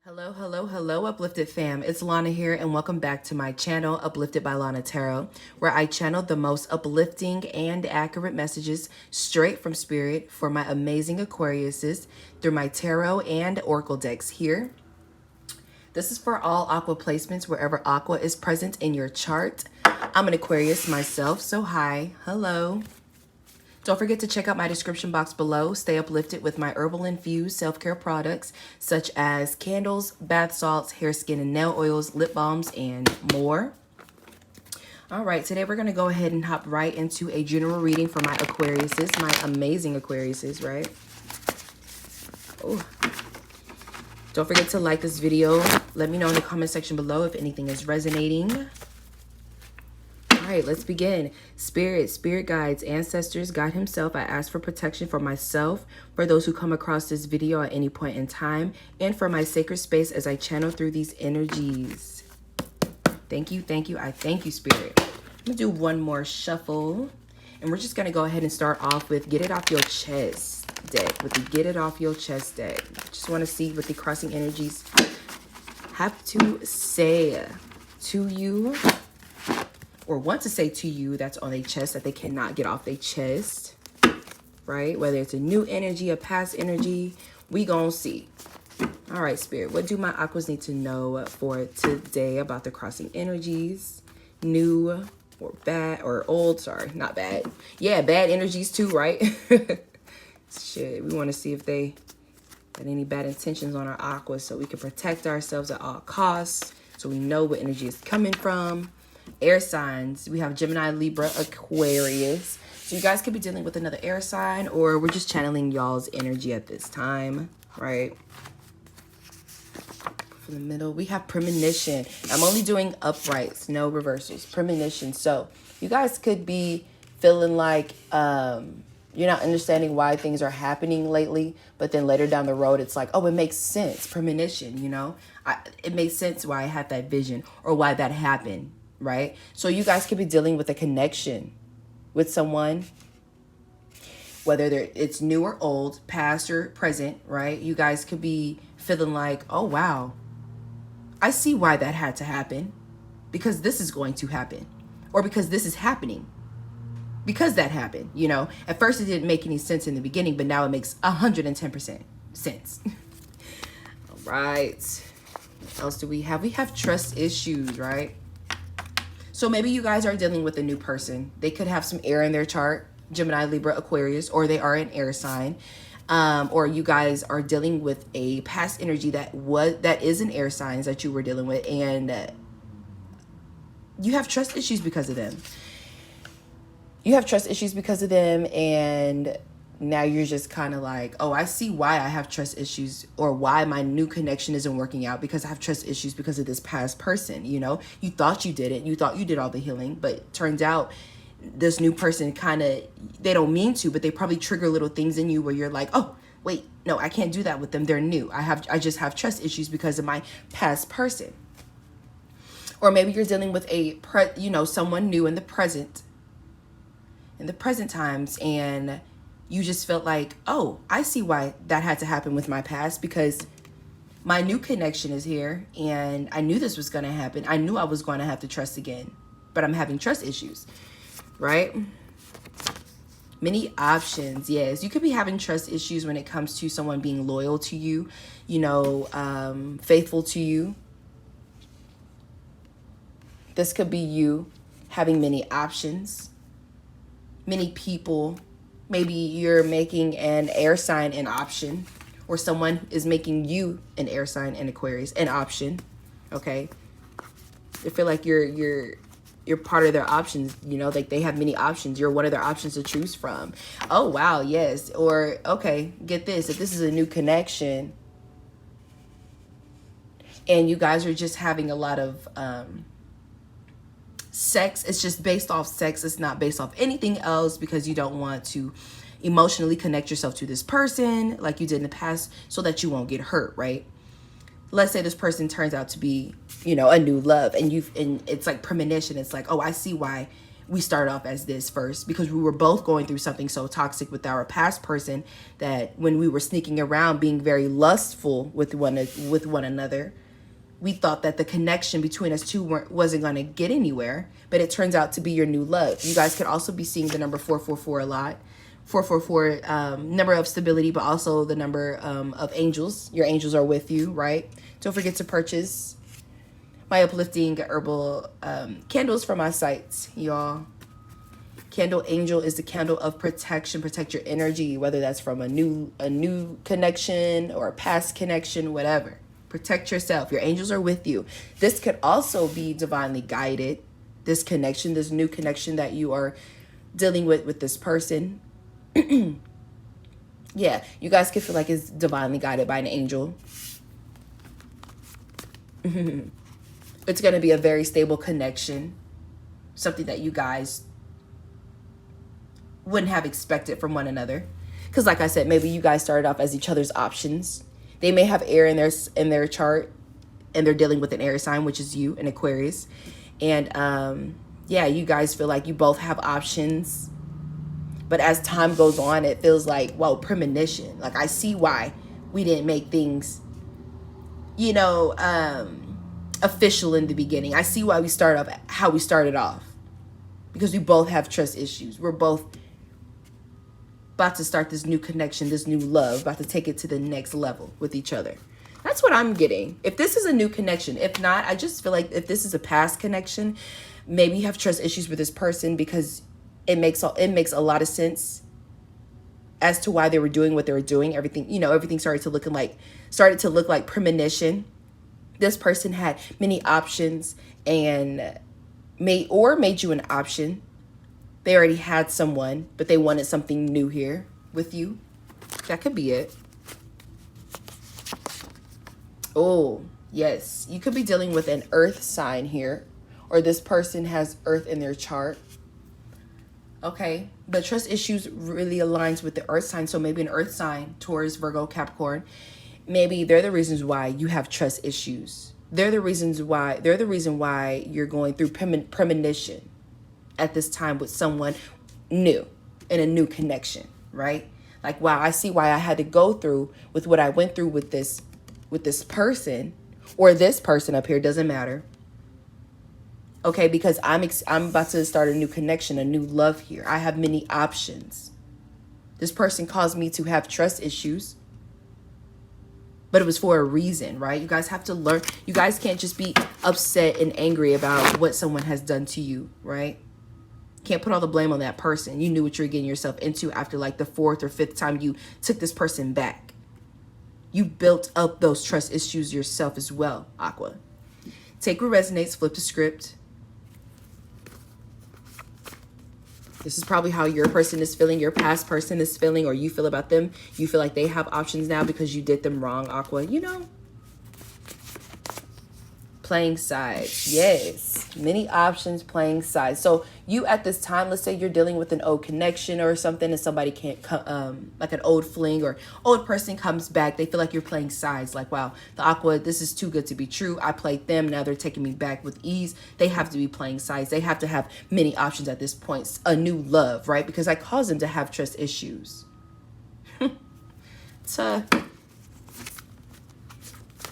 Hello, hello, hello, Uplifted fam. It's Lana here, and welcome back to my channel, Uplifted by Lanna Tarot, where I channel the most uplifting and accurate messages straight from spirit for my amazing Aquariuses through my tarot and oracle decks here. This is for all Aqua placements wherever Aqua is present in your chart. I'm an Aquarius myself, so hi, hello. Don't forget to check out my description box below. Stay uplifted with my Herbal Infused Self-care products, such as candles, bath salts, hair, skin, and nail oils, lip balms, and more. All right, today we're going to go ahead and hop right into a general reading for my Aquariuses, my amazing Aquariuses, right? Oh. Don't forget to like this video. Let me know in the comment section below if anything is resonating. All right, let's begin. Spirit guides, ancestors, God himself, I ask for protection for myself, for those who come across this video at any point in time, and for my sacred space as I channel through these energies. Thank you, I thank you, Spirit. I'm gonna do one more shuffle, and we're just gonna go ahead and start off with Get It Off Your Chest deck, with the Get It Off Your Chest deck. Just wanna see what the crossing energies have to say to you, or want to say to you, that's on their chest that they cannot get off their chest, right? Whether it's a new energy, a past energy, we gonna see. All right, Spirit, what do my Aquas need to know for today about the crossing energies? New or bad or old, sorry, not bad. Yeah, bad energies too, right? Shit, we want to see if they got any bad intentions on our Aquas so we can protect ourselves at all costs, so we know what energy is coming from. Air signs, we have Gemini, Libra, Aquarius. So you guys could be dealing with another air sign, or we're just channeling y'all's energy at this time, right? For the middle, we have premonition. I'm only doing uprights, no reversals. Premonition. So you guys could be feeling like you're not understanding why things are happening lately, but then later down the road, it's like, oh, it makes sense. Premonition, you know? It makes sense why I had that vision or why that happened. Right? So you guys could be dealing with a connection with someone, whether it's new or old, past or present, right? You guys could be feeling like, oh, wow, I see why that had to happen, because this is going to happen, or because this is happening, because that happened, you know? At first it didn't make any sense in the beginning, but now it makes 110% sense. All right. What else do we have? We have trust issues, right? So maybe you guys are dealing with a new person. They could have some air in their chart, Gemini, Libra, Aquarius, or they are an air sign. Or you guys are dealing with a past energy that is an air sign that you were dealing with, and you have trust issues because of them. You have trust issues because of them, and now you're just kind of like, oh, I see why I have trust issues, or why my new connection isn't working out, because I have trust issues because of this past person, you know? You thought you did it. You thought you did all the healing, but it turns out this new person kind of, they don't mean to, but they probably trigger little things in you where you're like, oh, wait, no, I can't do that with them. They're new. I just have trust issues because of my past person. Or maybe you're dealing with someone new in the present times, and you just felt like, oh, I see why that had to happen with my past, because my new connection is here, and I knew this was going to happen. I knew I was going to have to trust again, but I'm having trust issues, right? Many options, yes. You could be having trust issues when it comes to someone being loyal to you, faithful to you. This could be you having many options, many people. Maybe you're making an air sign an option, or someone is making you an air sign and Aquarius an option. Okay, I feel like you're part of their options. You know, like they have many options. You're one of their options to choose from. Oh wow, yes. Or okay, get this. If this is a new connection, and you guys are just having a lot of sex, it's just based off sex, it's not based off anything else, because you don't want to emotionally connect yourself to this person like you did in the past, so that you won't get hurt, right? Let's say this person turns out to be, a new love, and it's like premonition. It's like, oh, I see why we started off as this first, because we were both going through something so toxic with our past person that when we were sneaking around being very lustful with one another, we thought that the connection between us two wasn't going to get anywhere, but it turns out to be your new love. You guys could also be seeing the number 444 a lot. 444, number of stability, but also the number of angels. Your angels are with you, right? Don't forget to purchase my uplifting herbal candles from my sites, y'all. Candle Angel is the candle of protection. Protect your energy, whether that's from a new connection or a past connection, whatever. Protect yourself. Your angels are with you. This could also be divinely guided. This connection, this new connection that you are dealing with this person. Yeah, you guys could feel like it's divinely guided by an angel. It's going to be a very stable connection. Something that you guys wouldn't have expected from one another. Because like I said, maybe you guys started off as each other's options. They may have air in their chart, and they're dealing with an air sign, which is you, an Aquarius. And yeah, you guys feel like you both have options. But as time goes on, it feels like, whoa, premonition. Like, I see why we didn't make things, you know, official in the beginning. I see why we started off how we started off. Because we both have trust issues. We're both about to start this new connection, this new love, about to take it to the next level with each other. That's what I'm getting. If this is a new connection, if not, I just feel like if this is a past connection, maybe you have trust issues with this person because it makes a lot of sense as to why they were doing what they were doing. Everything, you know, everything started to look like premonition. This person had many options and made you an option. They already had someone, but they wanted something new here with you. That could be it. Oh, yes. You could be dealing with an earth sign here, or this person has earth in their chart. Okay, but trust issues really aligns with the earth sign. So maybe an earth sign, Taurus, Virgo, Capricorn, maybe they're the reasons why you have trust issues. They're the reason why you're going through premonition at this time with someone new in a new connection, right? Like, wow, I see why I had to go through with what I went through with this person, or this person up here, doesn't matter. Okay, because I'm about to start a new connection, a new love here. I have many options. This person caused me to have trust issues, but it was for a reason, right? You guys have to learn. You guys can't just be upset and angry about what someone has done to you, right? Can't put all the blame on that person. You knew what you were getting yourself into after like the 4th or 5th time you took this person back. You built up those trust issues yourself as well, Aqua. Take what resonates, flip the script. This is probably how your person is feeling, your past person is feeling, or you feel about them. You feel like they have options now because you did them wrong, Aqua. You know, playing sides. Yes, many options, playing sides. So you at this time, let's say you're dealing with an old connection or something, and somebody can't come, like an old fling or old person comes back. They feel like you're playing sides. Like, wow, the Aqua, this is too good to be true. I played them. Now they're taking me back with ease. They have to be playing sides. They have to have many options at this point. A new love, right? Because I caused them to have trust issues. So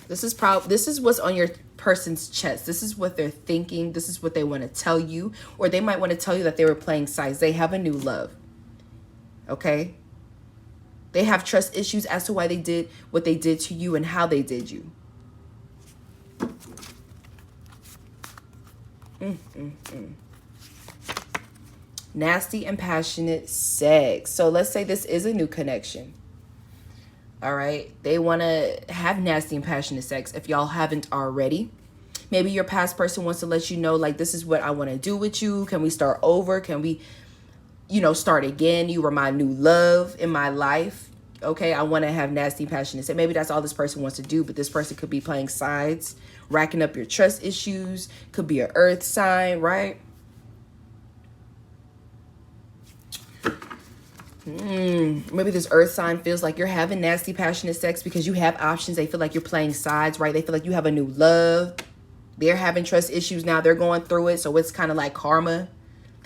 this is what's on your person's chest. This is what they're thinking. This is what they want to tell you, or they might want to tell you that they were playing sides. They have a new love. Okay, they have trust issues as to why they did what they did to you and how they did you. Nasty and passionate sex. So let's say this is a new connection. All right, they want to have nasty and passionate sex if y'all haven't already. Maybe your past person wants to let you know, like, this is what I want to do with you. Can we start over? Can we, you know, start again? You were my new love in my life. Okay, I want to have nasty and passionate sex. Maybe that's all this person wants to do, but this person could be playing sides, racking up your trust issues. Could be an earth sign, right? Maybe this earth sign feels like you're having nasty, passionate sex because you have options. They feel like you're playing sides, right? They feel like you have a new love. They're having trust issues now. They're going through it. So it's kind of like karma.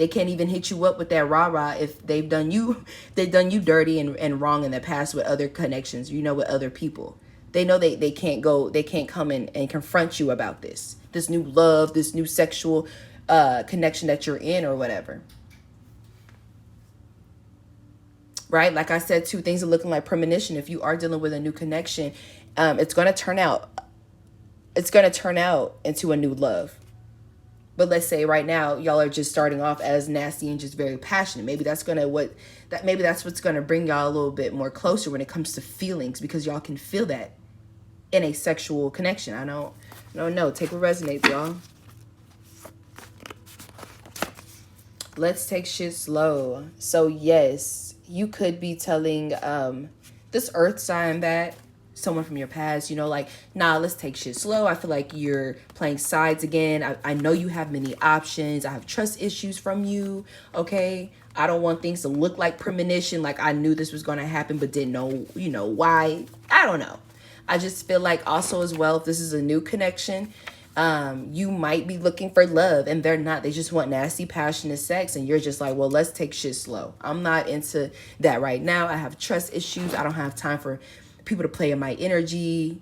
They can't even hit you up with that rah-rah if they've done you dirty and wrong in the past with other connections, with other people. They know they can't come in and confront you about this new love, this new sexual connection that you're in or whatever. Right? Like I said, too, things are looking like premonition. If you are dealing with a new connection, it's going to turn out into a new love. But let's say right now, y'all are just starting off as nasty and just very passionate. Maybe that's what's going to bring y'all a little bit more closer when it comes to feelings, because y'all can feel that in a sexual connection. I don't know. Take what resonates, y'all. Let's take shit slow. So yes, you could be telling this earth sign that, someone from your past, like, nah, let's take shit slow. I feel like you're playing sides again. I know you have many options. I have trust issues from you, okay? I don't want things to look like premonition, like I knew this was going to happen but didn't know, why. I don't know. I just feel like also as well, if this is a new connection, you might be looking for love and they're not. They just want nasty, passionate sex, and you're just like, well, let's take shit slow. I'm not into that right now. I have trust issues. I don't have time for people to play in my energy,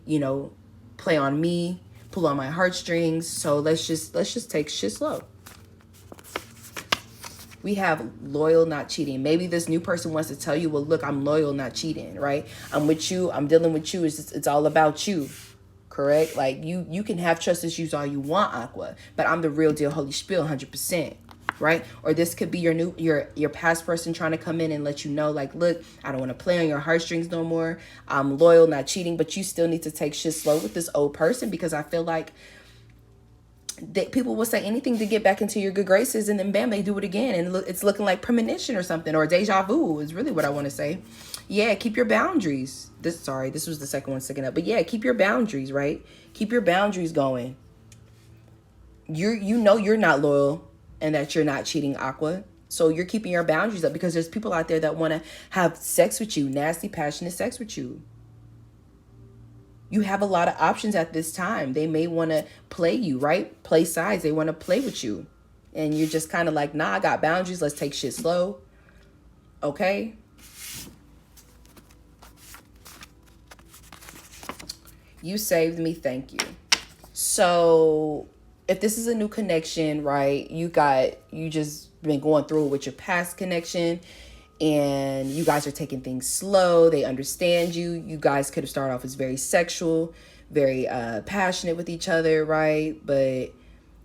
play on me, pull on my heartstrings. So let's just take shit slow. We have loyal, not cheating. Maybe this new person wants to tell you, well, look, I'm loyal, not cheating, right? I'm with you. I'm dealing with you. It's all about you, correct? Like you can have trust issues all you want, Aqua, but I'm the real deal, holy spiel, 100%. Right? Or this could be your past person trying to come in and let you know, like, look, I don't want to play on your heartstrings no more. I'm loyal, not cheating, but you still need to take shit slow with this old person, because I feel like people will say anything to get back into your good graces, and then bam, they do it again, and it's looking like premonition or something, or deja vu is really what I want to say. Yeah, keep your boundaries. This was the second one sticking up, but yeah, keep your boundaries, right? Keep your boundaries going. You're not loyal and that you're not cheating, Aqua. So you're keeping your boundaries up, because there's people out there that want to have sex with you, nasty, passionate sex with you. You have a lot of options at this time. They may want to play you, right? Play sides. They want to play with you. And you're just kind of like, nah, I got boundaries. Let's take shit slow. Okay? You saved me. Thank you. So if this is a new connection, right, you just been going through it with your past connection, and you guys are taking things slow. They understand you. You guys could have started off as very sexual, very passionate with each other, right? But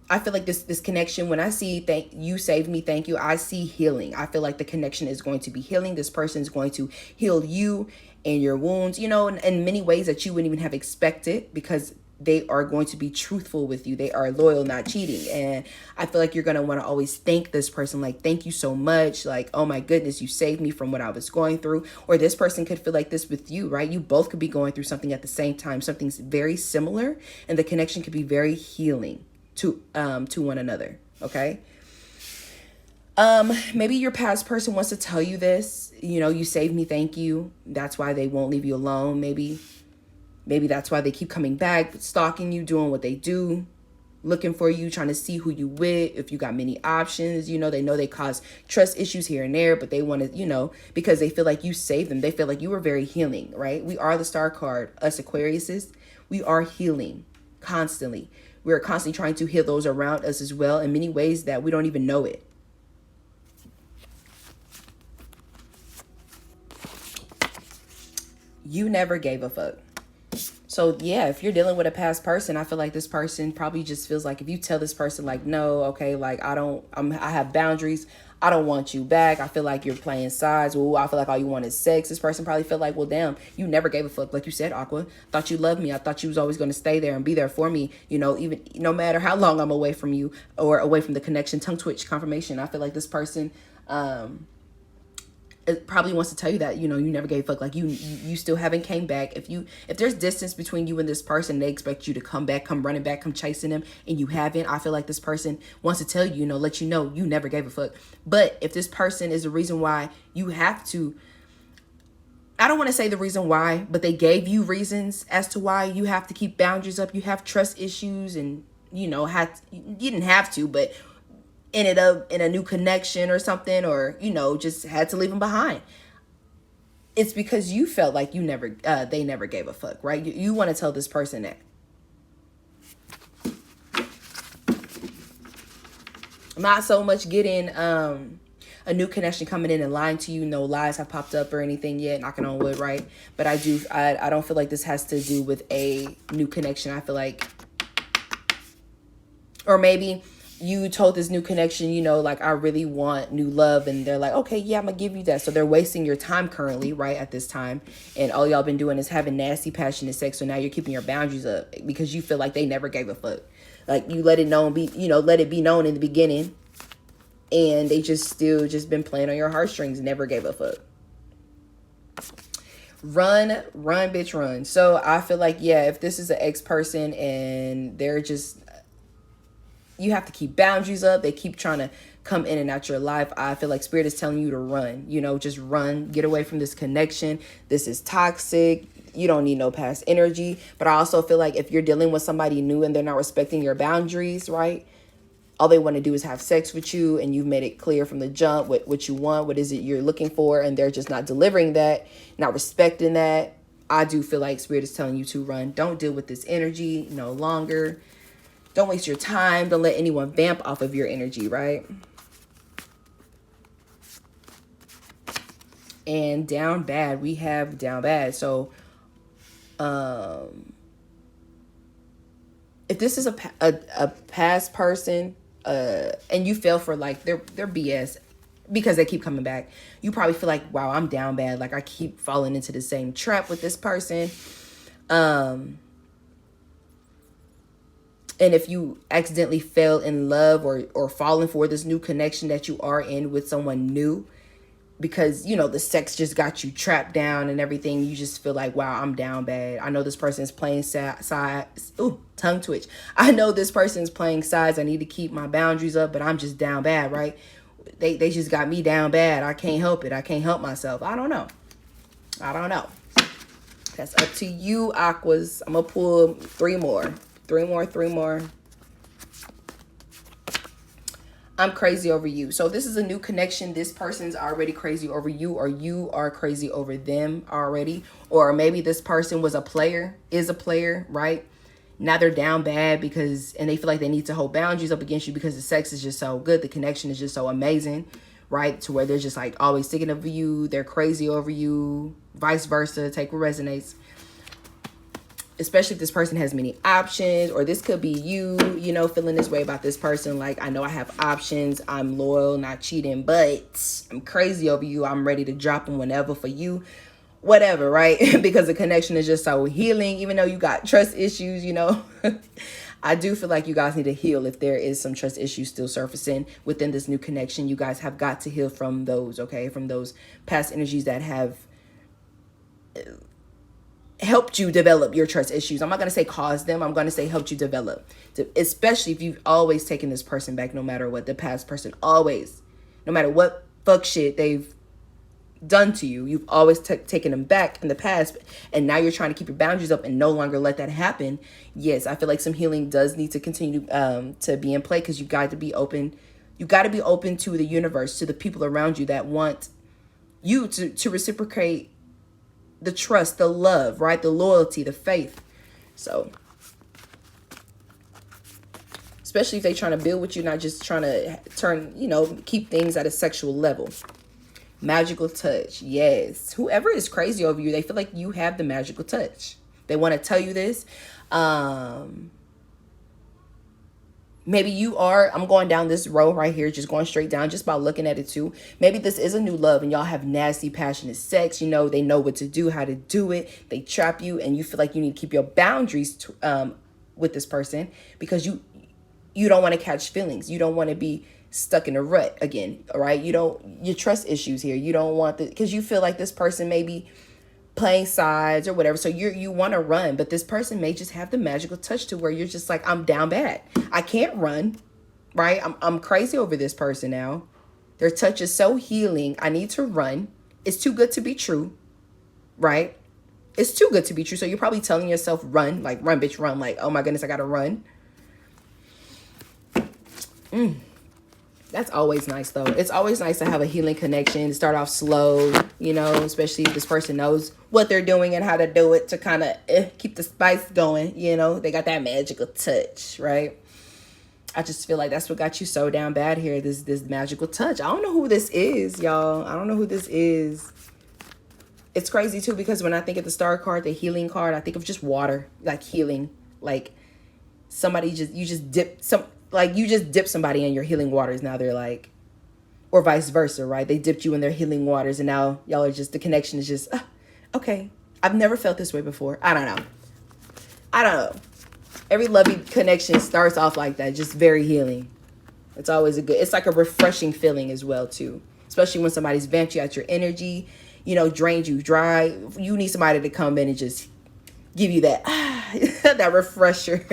I feel like this connection, when I see you saved me, thank you, I see healing. I feel like the connection is going to be healing. This person is going to heal you and your wounds, in many ways that you wouldn't even have expected, because they are going to be truthful with you. They are loyal, not cheating. And I feel like you're going to want to always thank this person. Like, thank you so much. Like, oh my goodness, you saved me from what I was going through. Or this person could feel like this with you, right? You both could be going through something at the same time. Something's very similar, and the connection could be very healing to one another. Okay. Maybe your past person wants to tell you this, you saved me, thank you. That's why they won't leave you alone. Maybe that's why they keep coming back, stalking you, doing what they do, looking for you, trying to see who you with, if you got many options. They know they cause trust issues here and there, but they want to, because they feel like you saved them. They feel like you were very healing, right? We are the star card, us Aquariuses. We are healing constantly. We're constantly trying to heal those around us as well, in many ways that we don't even know it. You never gave a fuck. So yeah, if you're dealing with a past person, I feel like this person probably just feels like, if you tell this person like, no, okay, like I have boundaries. I don't want you back. I feel like you're playing sides. Ooh, I feel like all you want is sex. This person probably feel like, well, damn, you never gave a fuck. Like you said, Aqua, thought you loved me. I thought you was always going to stay there and be there for me. Even no matter how long I'm away from you or away from the connection, tongue twitch confirmation. I feel like this person, it probably wants to tell you that, you never gave a fuck. Like you still haven't came back. If there's distance between you and this person, they expect you to come back, come running back, come chasing them, and you haven't. I feel like this person wants to tell you, let you know you never gave a fuck. But if this person is the reason why you have to, I don't want to say the reason why, but they gave you reasons as to why you have to keep boundaries up. You have trust issues, and you didn't have to, but ended up in a new connection or something, or, you know, just had to leave them behind. It's because you felt like they never gave a fuck, right? You want to tell this person that. Not so much getting a new connection coming in and lying to you. No lies have popped up or anything yet, knocking on wood, right? But I don't feel like this has to do with a new connection. I feel like, or maybe you told this new connection, you know, like, I really want new love, and they're like, okay, yeah, I'm gonna give you that. So they're wasting your time currently, right, at this time, and all y'all been doing is having nasty, passionate sex. So now you're keeping your boundaries up because you feel like they never gave a fuck. Like, you let it let it be known in the beginning, and they just been playing on your heartstrings, never gave a fuck. Run, bitch, run. So I feel like, yeah, if this is an ex person and they're just, you have to keep boundaries up. They keep trying to come in and out your life. I feel like Spirit is telling you to run, you know, just run, get away from this connection. This is toxic. You don't need no past energy. But I also feel like if you're dealing with somebody new and they're not respecting your boundaries, right? All they want to do is have sex with you, and you've made it clear from the jump what you want, what is it you're looking for, and they're just not delivering that, not respecting that. I do feel like Spirit is telling you to run. Don't deal with this energy no longer. Don't waste your time. Don't let anyone vamp off of your energy, right? And down bad, we have down bad. So if this is a past person, and you fell for like their BS because they keep coming back, you probably feel like, wow, I'm down bad. Like, I keep falling into the same trap with this person. And if you accidentally fell in love or falling for this new connection that you are in with someone new, because, you know, the sex just got you trapped down and everything, you just feel like, wow, I'm down bad. I know this person's playing sides. Ooh, tongue twitch. I know this person's playing sides. I need to keep my boundaries up, but I'm just down bad, right? They just got me down bad. I can't help it. I can't help myself. I don't know. That's up to you, Aquas. I'm going to pull three more. I'm crazy over you. So this is a new connection. This person's already crazy over you, or you are crazy over them already. Or maybe this person is a player, right? Now they're down bad and they feel like they need to hold boundaries up against you because the sex is just so good. The connection is just so amazing, right? To where they're just like always thinking of you. They're crazy over you, vice versa. Take what resonates. Especially if this person has many options, or this could be you, you know, feeling this way about this person. Like, I know I have options. I'm loyal, not cheating, but I'm crazy over you. I'm ready to drop them whenever for you, whatever, right? Because the connection is just so healing, even though you got trust issues, you know. I do feel like you guys need to heal if there is some trust issues still surfacing within this new connection. You guys have got to heal from those, okay? From those past energies that have helped you develop your trust issues. I'm not going to say cause them. I'm going to say helped you develop. Especially if you've always taken this person back, no matter what. The past person always, no matter what fuck shit they've done to you, you've always taken them back in the past. And now you're trying to keep your boundaries up and no longer let that happen. Yes, I feel like some healing does need to continue to be in play, because you got to be open. You got to be open to the universe, to the people around you that want you to reciprocate the trust, the love, right? The loyalty, the faith. So, especially if they're trying to build with you, not just trying to keep things at a sexual level. Magical touch. Yes. Whoever is crazy over you, they feel like you have the magical touch. They want to tell you this. Maybe you are, I'm going down this road right here, just going straight down, just by looking at it too. Maybe this is a new love and y'all have nasty, passionate sex. You know, they know what to do, how to do it. They trap you and you feel like you need to keep your boundaries with this person, because you don't want to catch feelings. You don't want to be stuck in a rut again, all right? Your trust issues here. You don't want because you feel like this person may be playing sides or whatever. So you want to run, but this person may just have the magical touch to where you're just like, I'm down bad. I can't run, right? I'm crazy over this person now. Their touch is so healing. I need to run. It's too good to be true, right? It's too good to be true. So you're probably telling yourself, run, like, run, bitch, run. Like, oh my goodness, I got to run. That's always nice, though. It's always nice to have a healing connection, to start off slow, you know, especially if this person knows what they're doing and how to do it to kind of keep the spice going, you know. They got that magical touch, right? I just feel like that's what got you so down bad here, this magical touch. I don't know who this is, y'all. I don't know who this is. It's crazy, too, because when I think of the star card, the healing card, I think of just water, like healing, like somebody you just dip somebody in your healing waters. Now they're like, or vice versa, right? They dipped you in their healing waters and now y'all are just, the connection is just, okay. I've never felt this way before. I don't know. Every lovey connection starts off like that, just very healing. It's always it's like a refreshing feeling as well, too. Especially when somebody's vamped you out your energy, you know, drained you dry. You need somebody to come in and just give you that, that refresher.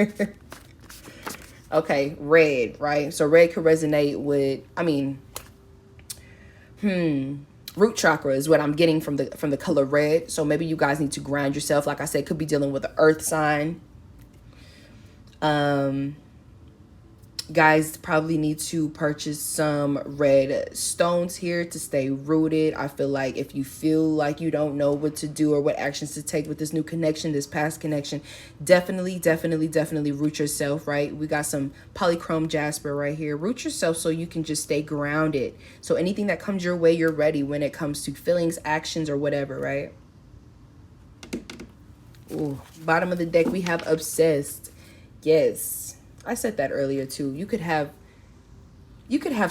Okay, red, right? So red could resonate with, root chakra is what I'm getting from the color red. So maybe you guys need to ground yourself. Like I said, could be dealing with an earth sign. Guys probably need to purchase some red stones here to stay rooted. I feel like if you feel like you don't know what to do or what actions to take with this new connection, this past connection, definitely root yourself, right? We got some polychrome jasper right here. Root yourself so you can just stay grounded. So anything that comes your way, you're ready when it comes to feelings, actions, or whatever, right? Ooh, bottom of the deck, we have obsessed. Yes. I said that earlier too. You could have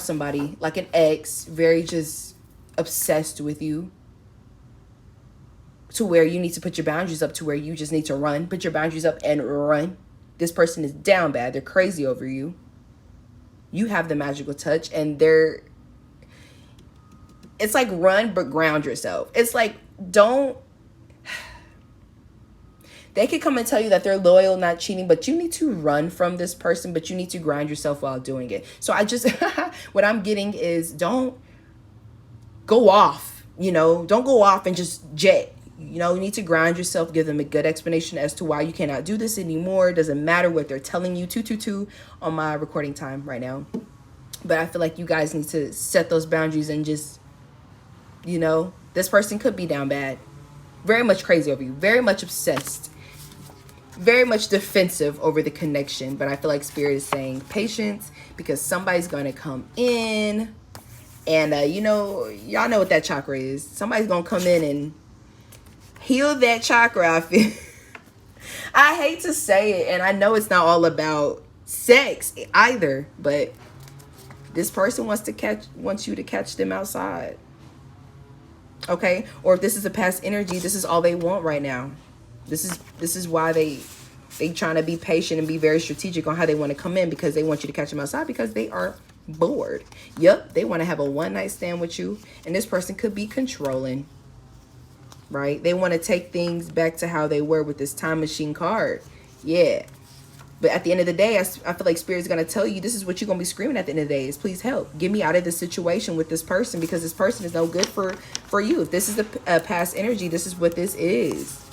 somebody like an ex very just obsessed with you to where you need to put your boundaries up, to where you just need to run, put your boundaries up and run. This person is down bad. They're crazy over you. You have the magical touch and it's like run, but ground yourself. It's like, they could come and tell you that they're loyal, not cheating, but you need to run from this person, but you need to ground yourself while doing it. So I just, what I'm getting is don't go off, you know, don't go off and just jet. You know, you need to ground yourself, give them a good explanation as to why you cannot do this anymore. It doesn't matter what they're telling you. 222 on my recording time right now. But I feel like you guys need to set those boundaries and just, you know, this person could be down bad. Very much crazy over you. Very much obsessed. Very much defensive over the connection. But I feel like Spirit is saying patience because somebody's going to come in. And, you know, y'all know what that chakra is. Somebody's going to come in and heal that chakra, I feel. I hate to say it. And I know it's not all about sex either. But this person wants you to catch them outside. Okay? Or if this is a past energy, this is all they want right now. This is why they trying to be patient and be very strategic on how they want to come in, because they want you to catch them outside because they are bored. Yep, they want to have a one-night stand with you, and this person could be controlling, right? They want to take things back to how they were with this time machine card. Yeah. But at the end of the day, I feel like Spirit is going to tell you this is what you're going to be screaming at the end of the day is please help. Get me out of this situation with this person because this person is no good for you. If this is a past energy, this is what this is.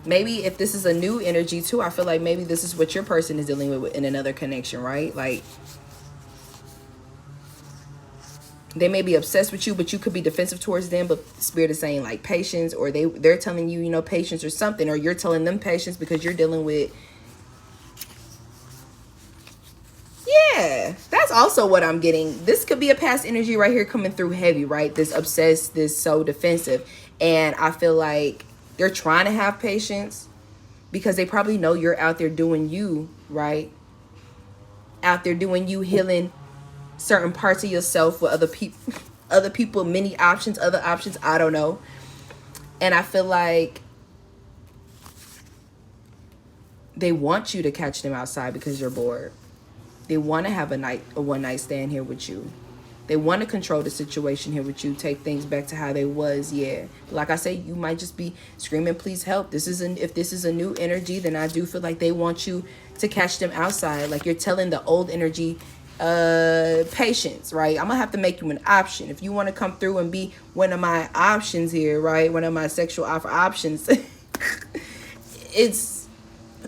Maybe if this is a new energy too, I feel like maybe this is what your person is dealing with in another connection, right? Like they may be obsessed with you, but you could be defensive towards them. But Spirit is saying like patience, or they're telling you, you know, patience or something, or you're telling them patience because you're dealing with. Yeah, that's also what I'm getting. This could be a past energy right here coming through heavy, right? This obsessed, this so defensive. And I feel like they're trying to have patience because they probably know you're out there doing you, right? Out there doing you, healing certain parts of yourself with other people, many options, other options, I don't know. And I feel like they want you to catch them outside because you're bored. They want to have a one-night stand here with you. They want to control the situation here with you, take things back to how they was, yeah. Like I said, you might just be screaming, please help. If this is a new energy, then I do feel like they want you to catch them outside. Like you're telling the old energy, patience, right? I'm gonna have to make you an option. If you want to come through and be one of my options here, right? One of my sexual offer options, it's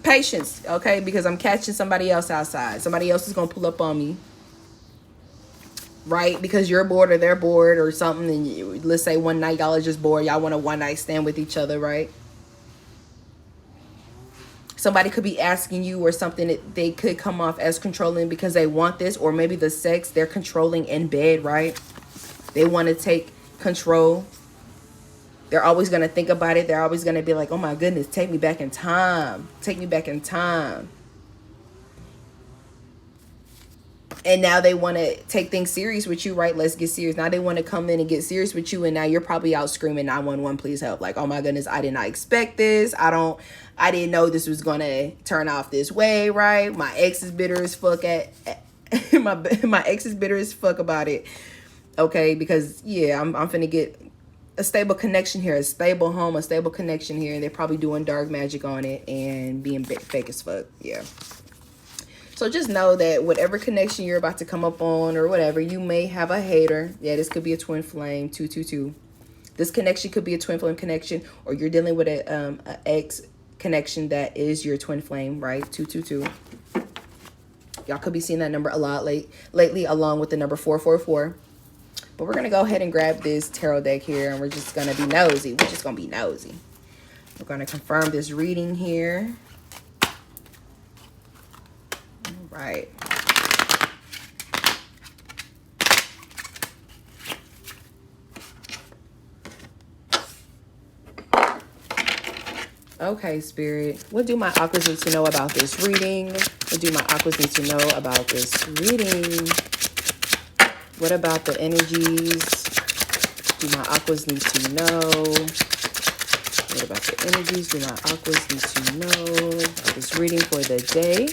Patience, okay? Because I'm catching somebody else outside. Somebody else is going to pull up on me. Right? Because you're bored or they're bored or something. And let's say one night y'all are just bored. Y'all want a one night stand with each other, right? Somebody could be asking you or something that they could come off as controlling because they want this, or maybe the sex, they're controlling in bed, right? They want to take control. They're always going to think about it. They're always going to be like, oh my goodness, take me back in time. Take me back in time. And now they want to take things serious with you, right? Let's get serious. Now they want to come in and get serious with you. And now you're probably out screaming 911, please help. Like, oh my goodness, I did not expect this. I didn't know this was going to turn off this way, right? My ex is bitter as fuck my ex is bitter as fuck about it. Okay, because yeah, I'm finna get a stable connection here, a stable home, a stable connection here. And they're probably doing dark magic on it and being fake as fuck. Yeah. So just know that whatever connection you're about to come up on or whatever, you may have a hater. Yeah, this could be a twin flame, 222. This connection could be a twin flame connection, or you're dealing with a ex connection that is your twin flame, right? 222. Y'all could be seeing that number a lot lately, along with the number 444. But we're going to go ahead and grab this tarot deck here, and we're just going to be nosy. We're just going to be nosy. We're going to confirm this reading here. Right. Okay, Spirit. What do my aquas need to know about this reading? What do my aquas need to know about this reading? What about the energies? Do my aquas need to know? What about the energies? Do my aquas need to know about this reading for the day?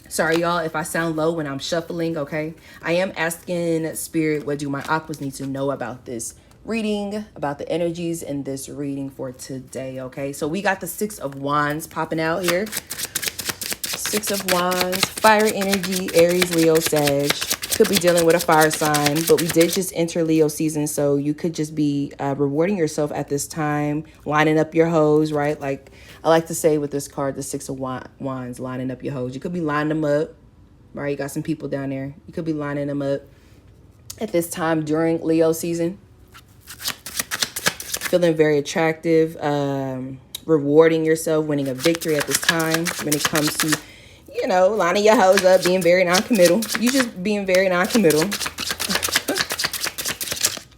Sorry, y'all, if I sound low when I'm shuffling, okay? I am asking Spirit, what do my aquas need to know about this reading, about the energies in this reading for today, okay? So we got the 6 of Wands popping out here. 6 of Wands, fire energy, Aries, Leo, Sag. Could be dealing with a fire sign, but we did just enter Leo season, so you could just be rewarding yourself at this time, lining up your hoes, right? Like I like to say with this card, the 6 of Wands, lining up your hoes. You could be lining them up, right? You got some people down there. You could be lining them up at this time during Leo season. Feeling very attractive, rewarding yourself, winning a victory at this time when it comes to, you know, lining your hoes up, being very non-committal. You just being very non-committal.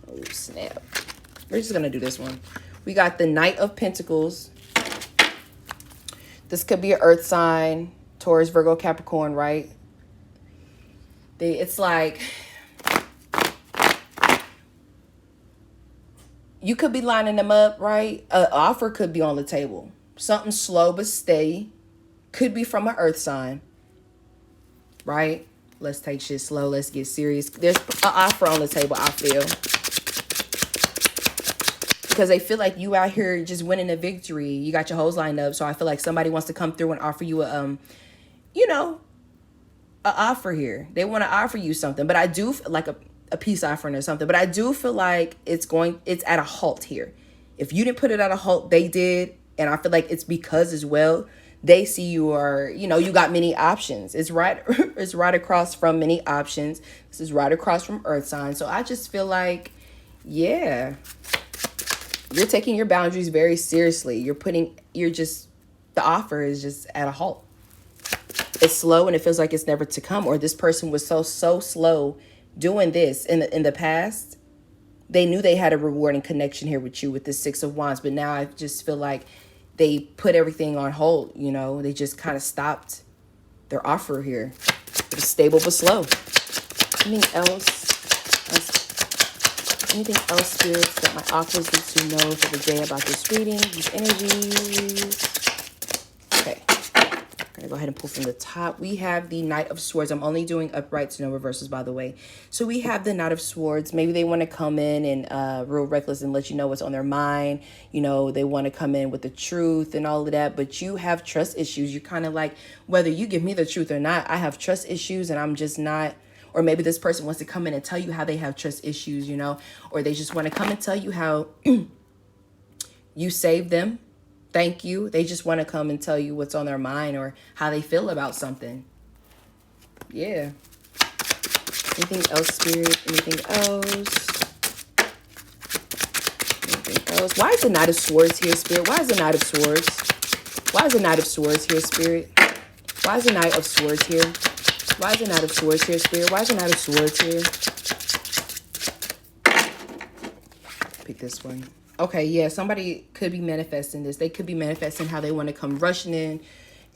Oh, snap. We're just going to do this one. We got the Knight of Pentacles. This could be an earth sign, Taurus, Virgo, Capricorn, right? It's like you could be lining them up, right? An offer could be on the table. Something slow but steady. Could be from an earth sign, right? Let's take shit slow. Let's get serious. There's an offer on the table, I feel. Because they feel like you out here just winning a victory. You got your hoes lined up. So I feel like somebody wants to come through and offer you a, you know, an offer here. They want to offer you something. But I do, like a peace offering or something. But I do feel like it's at a halt here. If you didn't put it at a halt, they did. And I feel like it's because as well, they see you are, you know, you got many options. It's right across from many options. This is right across from earth sign. So I just feel like, yeah, you're taking your boundaries very seriously. The offer is just at a halt. It's slow and it feels like it's never to come. Or this person was so slow doing this in the past. They knew they had a rewarding connection here with you with the 6 of Wands. But now I just feel like they put everything on hold, you know. They just kind of stopped their offer here. It was stable but slow. Anything else, spirits, that my aquas need to know for the day about this reading, these energies? Okay. I'm going to go ahead and pull from the top. We have the Knight of Swords. I'm only doing uprights, no reversals, by the way. So we have the Knight of Swords. Maybe they want to come in and real reckless and let you know what's on their mind. You know, they want to come in with the truth and all of that. But you have trust issues. You're kind of like, whether you give me the truth or not, I have trust issues and I'm just not. Or maybe this person wants to come in and tell you how they have trust issues, you know. Or they just want to come and tell you how you saved them. thank you. They just want to come and tell you what's on their mind or how they feel about something. Yeah. Anything else, Spirit? Anything else? Anything else? Why is the Knight of Swords here, Spirit? Why is the Knight of Swords? Why is the Knight of Swords here, Spirit? Why is the Knight of Swords here? Why is the Knight of Swords here, Spirit? Why is the Knight of Swords here? Pick this one. Okay, yeah, somebody could be manifesting this. They could be manifesting how they want to come rushing in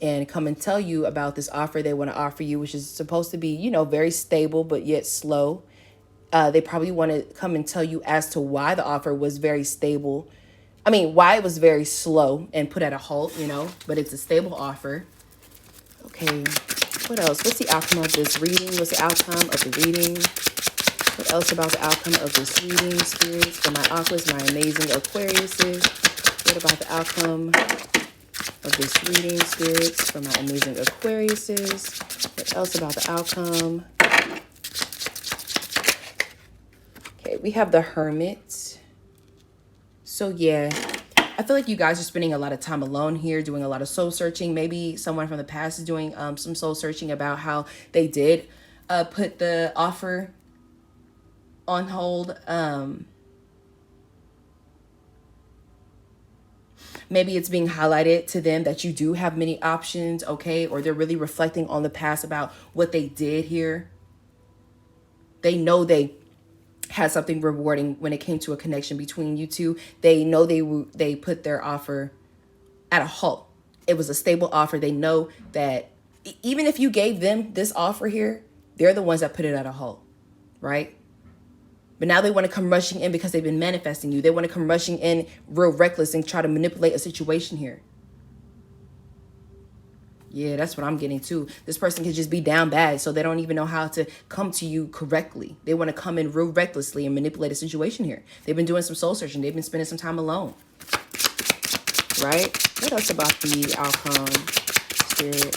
and come and tell you about this offer they want to offer you, which is supposed to be, you know, very stable, but yet slow. They probably want to come and tell you as to why the offer was very stable. I mean, why it was very slow and put at a halt, you know, but it's a stable offer. Okay, what else? What's the outcome of this reading? What's the outcome of the reading? What else about the outcome of this reading, spirits? For my Aquas, my amazing Aquariuses. What about the outcome of this reading, spirits? For my amazing Aquariuses. What else about the outcome? Okay, we have the Hermit. So yeah, I feel like you guys are spending a lot of time alone here, doing a lot of soul searching. Maybe someone from the past is doing some soul searching about how they did put the offer on hold. Maybe it's being highlighted to them that you do have many options, okay? Or they're really reflecting on the past about what they did here. They know they had something rewarding when it came to a connection between you two. They know they put their offer at a halt. It was a stable offer. They know that even if you gave them this offer here, they're the ones that put it at a halt, right? But now they want to come rushing in because they've been manifesting you. They want to come rushing in real reckless and try to manipulate a situation here. Yeah, that's what I'm getting too. This person could just be down bad, so they don't even know how to come to you correctly. They want to come in real recklessly and manipulate a situation here. They've been doing some soul searching. They've been spending some time alone. Right? What else about the outcome, Spirit?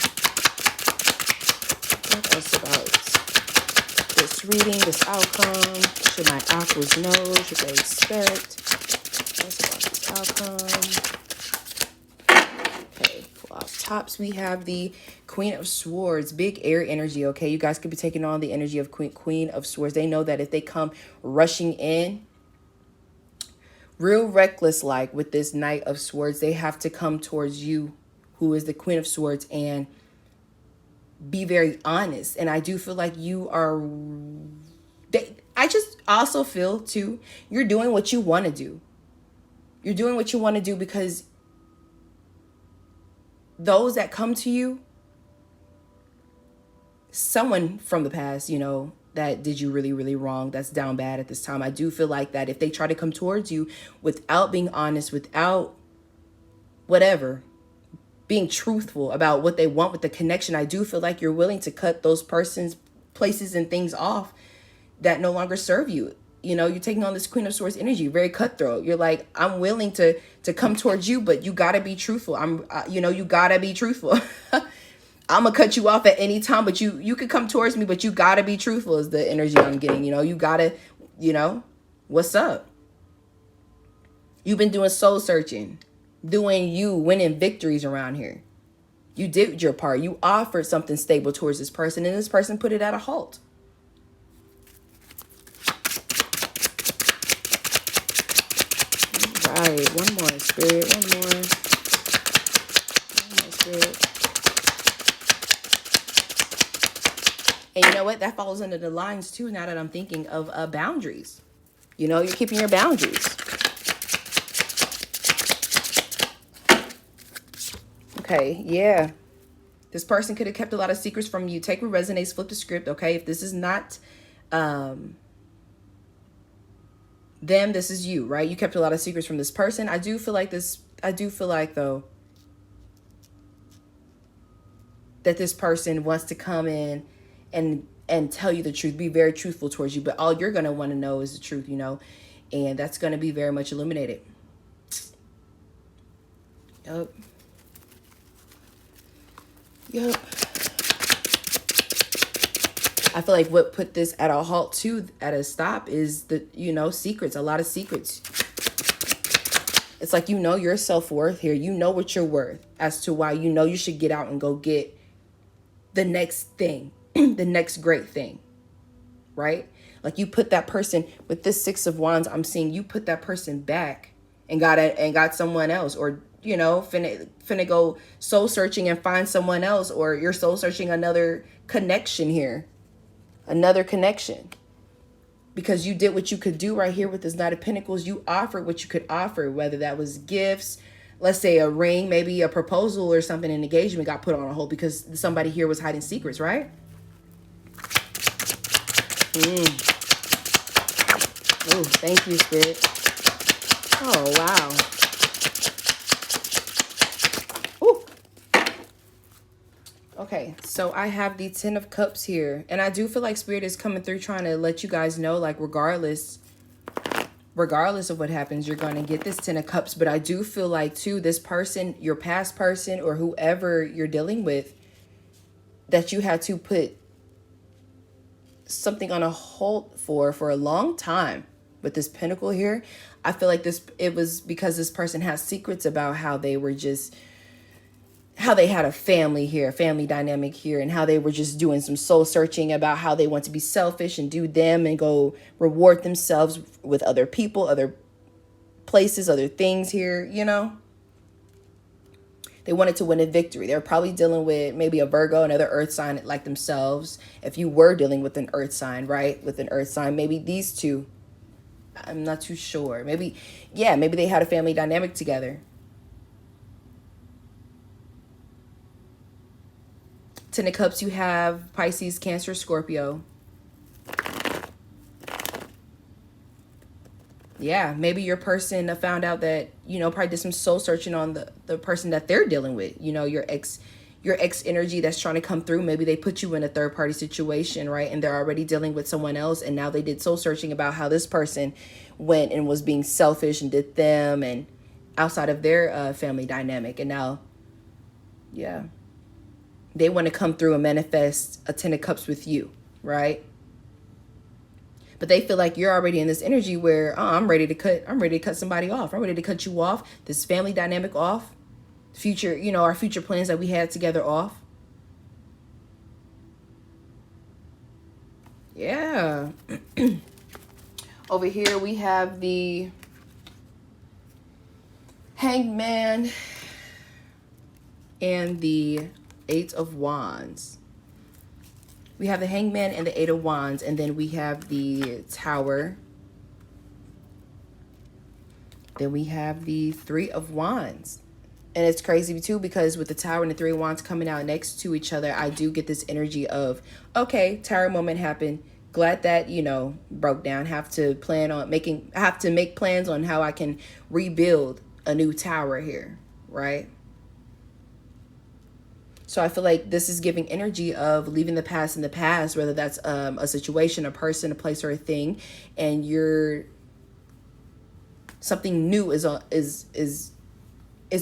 What else about this reading, this outcome? Should my Aquas know? Should they expect? What else about this outcome? Okay, pull off tops. We have the Queen of Swords, big air energy, okay? You guys could be taking on the energy of Queen of Swords. They know that if they come rushing in, real reckless like with this Knight of Swords, they have to come towards you, who is the Queen of Swords, and be very honest. And I do feel like you are... I just also feel, too, you're doing what you want to do. You're doing what you want to do because those that come to you, someone from the past, you know, that did you really, really wrong, that's down bad at this time. I do feel like that if they try to come towards you without being honest, without whatever, being truthful about what they want with the connection, I do feel like you're willing to cut those persons, places, and things off that no longer serve you. You know, you're taking on this Queen of Swords energy, very cutthroat. You're like, I'm willing to come towards you, but you gotta be truthful. You gotta be truthful. I'm gonna cut you off at any time, but you could come towards me, but you gotta be truthful is the energy I'm getting. You know, you gotta, what's up? You've been doing soul searching, doing you, winning victories around here. You did your part. You offered something stable towards this person, and this person put it at a halt. All right, one more, Spirit. One more, Spirit. And you know what? That falls under the lines too, now that I'm thinking of boundaries. You know, you're keeping your boundaries. Okay, yeah. This person could have kept a lot of secrets from you. Take what resonates, flip the script, okay? If this is not them, this is you, right? You kept a lot of secrets from this person. I do feel like, though, that this person wants to come in and tell you the truth, be very truthful towards you, but all you're going to want to know is the truth, and that's going to be very much illuminated. Yep. I feel like what put this at a halt too, at a stop, is the, secrets, a lot of secrets. It's like, you know your self-worth here. You know what you're worth, as to why you know you should get out and go get the next thing, the next great thing, right? Like, you put that person with this Six of Wands, I'm seeing you put that person back and got someone else, or, you know, finna go soul searching and find someone else, or you're soul searching another connection here, another connection. Because you did what you could do right here with this Knight of Pentacles. You offered what you could offer, whether that was gifts, let's say a ring, maybe a proposal or something, an engagement got put on hold because somebody here was hiding secrets, right? Oh, thank you, Spirit. Oh, wow. Ooh. Okay, so I have the Ten of Cups here. And I do feel like Spirit is coming through trying to let you guys know, like, regardless of what happens, you're going to get this Ten of Cups. But I do feel like, too, this person, your past person, or whoever you're dealing with, that you had to put something on a hold for a long time with this Pentacle here. I feel like it was because this person has secrets about how they were just, how they had a family here, a family dynamic here, and how they were just doing some soul searching about how they want to be selfish and do them and go reward themselves with other people, other places, other things here, you know. They wanted to win a victory. They're probably dealing with maybe a Virgo, another earth sign like themselves. If you were dealing with an earth sign, right? With an earth sign, maybe these two, I'm not too sure. Maybe, yeah, maybe they had a family dynamic together. Ten of Cups, you have Pisces, Cancer, Scorpio. Yeah, maybe your person found out that, you know, probably did some soul searching on the person that they're dealing with. You know, your ex energy that's trying to come through. Maybe they put you in a third party situation, right? And they're already dealing with someone else. And now they did soul searching about how this person went and was being selfish and did them and outside of their family dynamic. And now, yeah, they want to come through and manifest a Ten of Cups with you, right? But they feel like you're already in this energy where, I'm ready to cut somebody off. I'm ready to cut you off, this family dynamic off, future, you know, our future plans that we had together off. Yeah. Over here we have the Hanged Man and the Eight of Wands. We have the Hanged Man and the Eight of Wands, and then we have the Tower. Then we have the Three of Wands. And it's crazy too, because with the Tower and the Three of Wands coming out next to each other, I do get this energy of, okay, Tower moment happened. Glad that, you know, broke down. Have to make plans on how I can rebuild a new tower here, right? So I feel like this is giving energy of leaving the past in the past, whether that's a situation, a person, a place, or a thing, and something new is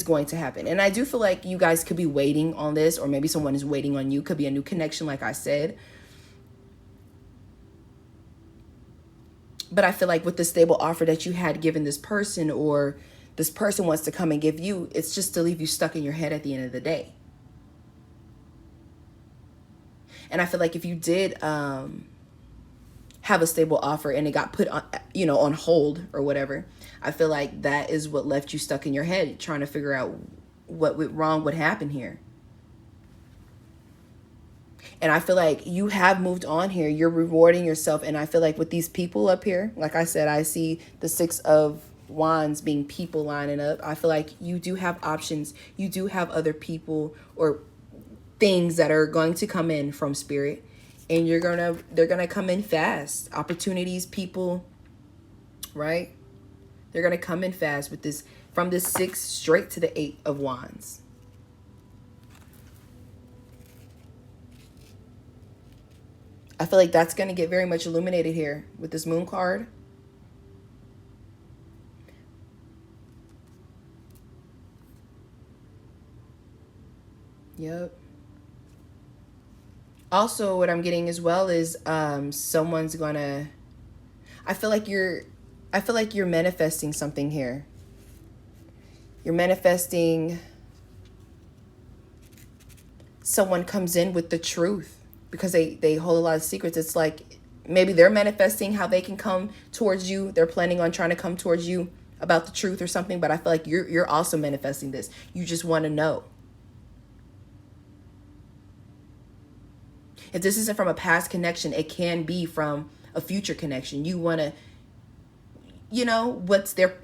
going to happen. And I do feel like you guys could be waiting on this, or maybe someone is waiting on you. Could be a new connection, like I said. But I feel like with the stable offer that you had given this person, or this person wants to come and give you, it's just to leave you stuck in your head at the end of the day. And I feel like if you did have a stable offer and it got put on, you know, on hold or whatever, I feel like that is what left you stuck in your head, trying to figure out what went wrong, what happened here. And I feel like you have moved on here. You're rewarding yourself. And I feel like with these people up here, like I said, I see the Six of Wands being people lining up. I feel like you do have options. You do have other people or things that are going to come in from Spirit, and they're gonna come in fast. Opportunities, people, right? They're gonna come in fast with this, from this Six straight to the Eight of Wands. I feel like that's gonna get very much illuminated here with this Moon card. Yep. Also, what I'm getting as well is someone's gonna, I feel like you're manifesting something here. You're manifesting someone comes in with the truth because they hold a lot of secrets. It's like maybe they're manifesting how they can come towards you. They're planning on trying to come towards you about the truth or something. But I feel like you're also manifesting this. You just want to know. If this isn't from a past connection, it can be from a future connection. You want to, you know, what's their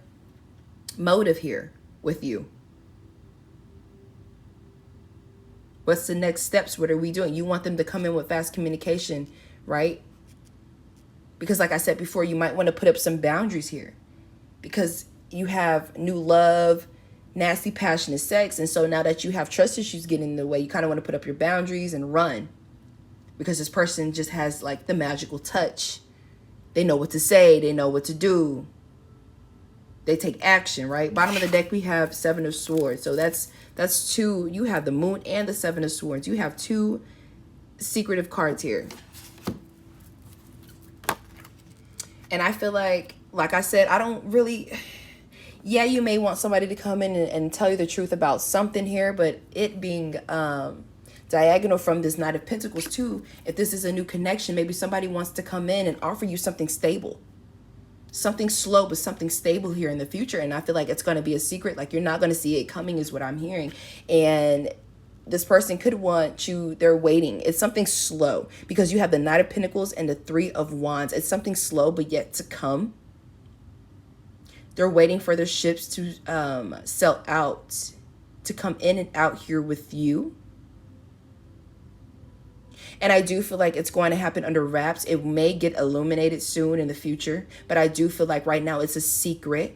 motive here with you? What's the next steps? What are we doing? You want them to come in with fast communication, right? Because like I said before, you might want to put up some boundaries here because you have new love, nasty, passionate sex. And so now that you have trust issues getting in the way, you kind of want to put up your boundaries and run. Because this person just has like the magical touch. They know what to say. They know what to do. They take action, right? Bottom of the deck, we have Seven of Swords. So that's two. You have the Moon and the Seven of Swords. You have two secretive cards here. And I feel like I said, I don't really... Yeah, you may want somebody to come in and tell you the truth about something here. But it being... diagonal from this Knight of Pentacles too, if this is a new connection, maybe somebody wants to come in and offer you something stable, something slow but something stable here in the future. And I feel like it's going to be a secret, like you're not going to see it coming is what I'm hearing. And this person could want you, they're waiting. It's something slow because you have the Knight of Pentacles and the Three of Wands. It's something slow but yet to come. They're waiting for their ships to sail out, to come in and out here with you. And I do feel like it's going to happen under wraps. It may get illuminated soon in the future. But I do feel like right now it's a secret.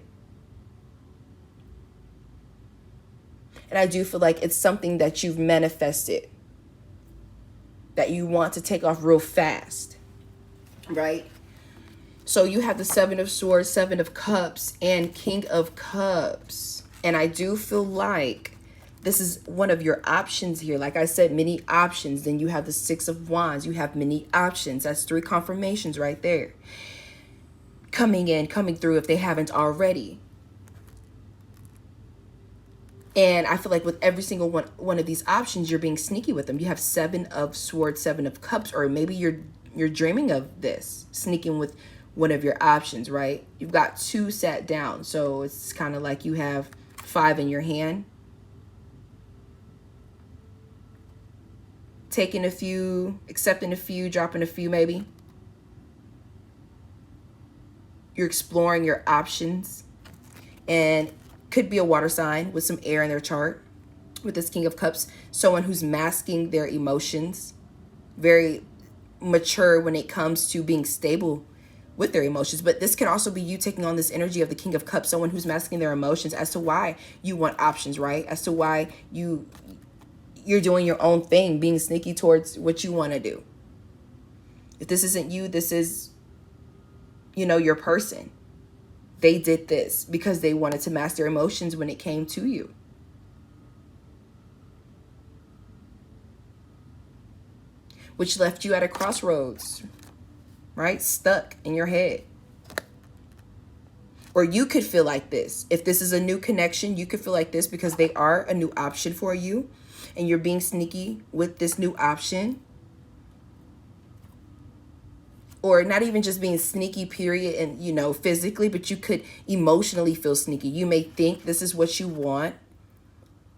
And I do feel like it's something that you've manifested. That you want to take off real fast. Right? So you have the Seven of Swords, Seven of Cups, and King of Cups. And I do feel like this is one of your options here. Like I said, many options. Then you have the Six of Wands. You have many options. That's three confirmations right there. Coming in, coming through if they haven't already. And I feel like with every single one of these options, you're being sneaky with them. You have Seven of Swords, Seven of Cups, or maybe you're dreaming of this, sneaking with one of your options, right? You've got two sat down. So it's kind of like you have five in your hand. Taking a few, accepting a few, dropping a few maybe. You're exploring your options. And could be a water sign with some air in their chart. With this King of Cups, someone who's masking their emotions. Very mature when it comes to being stable with their emotions. But this could also be you taking on this energy of the King of Cups. Someone who's masking their emotions as to why you want options, right? As to why you're doing your own thing, being sneaky towards what you want to do. If this isn't you, this is, you know, your person. They did this because they wanted to master their emotions when it came to you. Which left you at a crossroads, right? Stuck in your head. Or you could feel like this. If this is a new connection, you could feel like this because they are a new option for you. And you're being sneaky with this new option. Or not even just being sneaky, period, and, you know, physically, but you could emotionally feel sneaky. You may think this is what you want,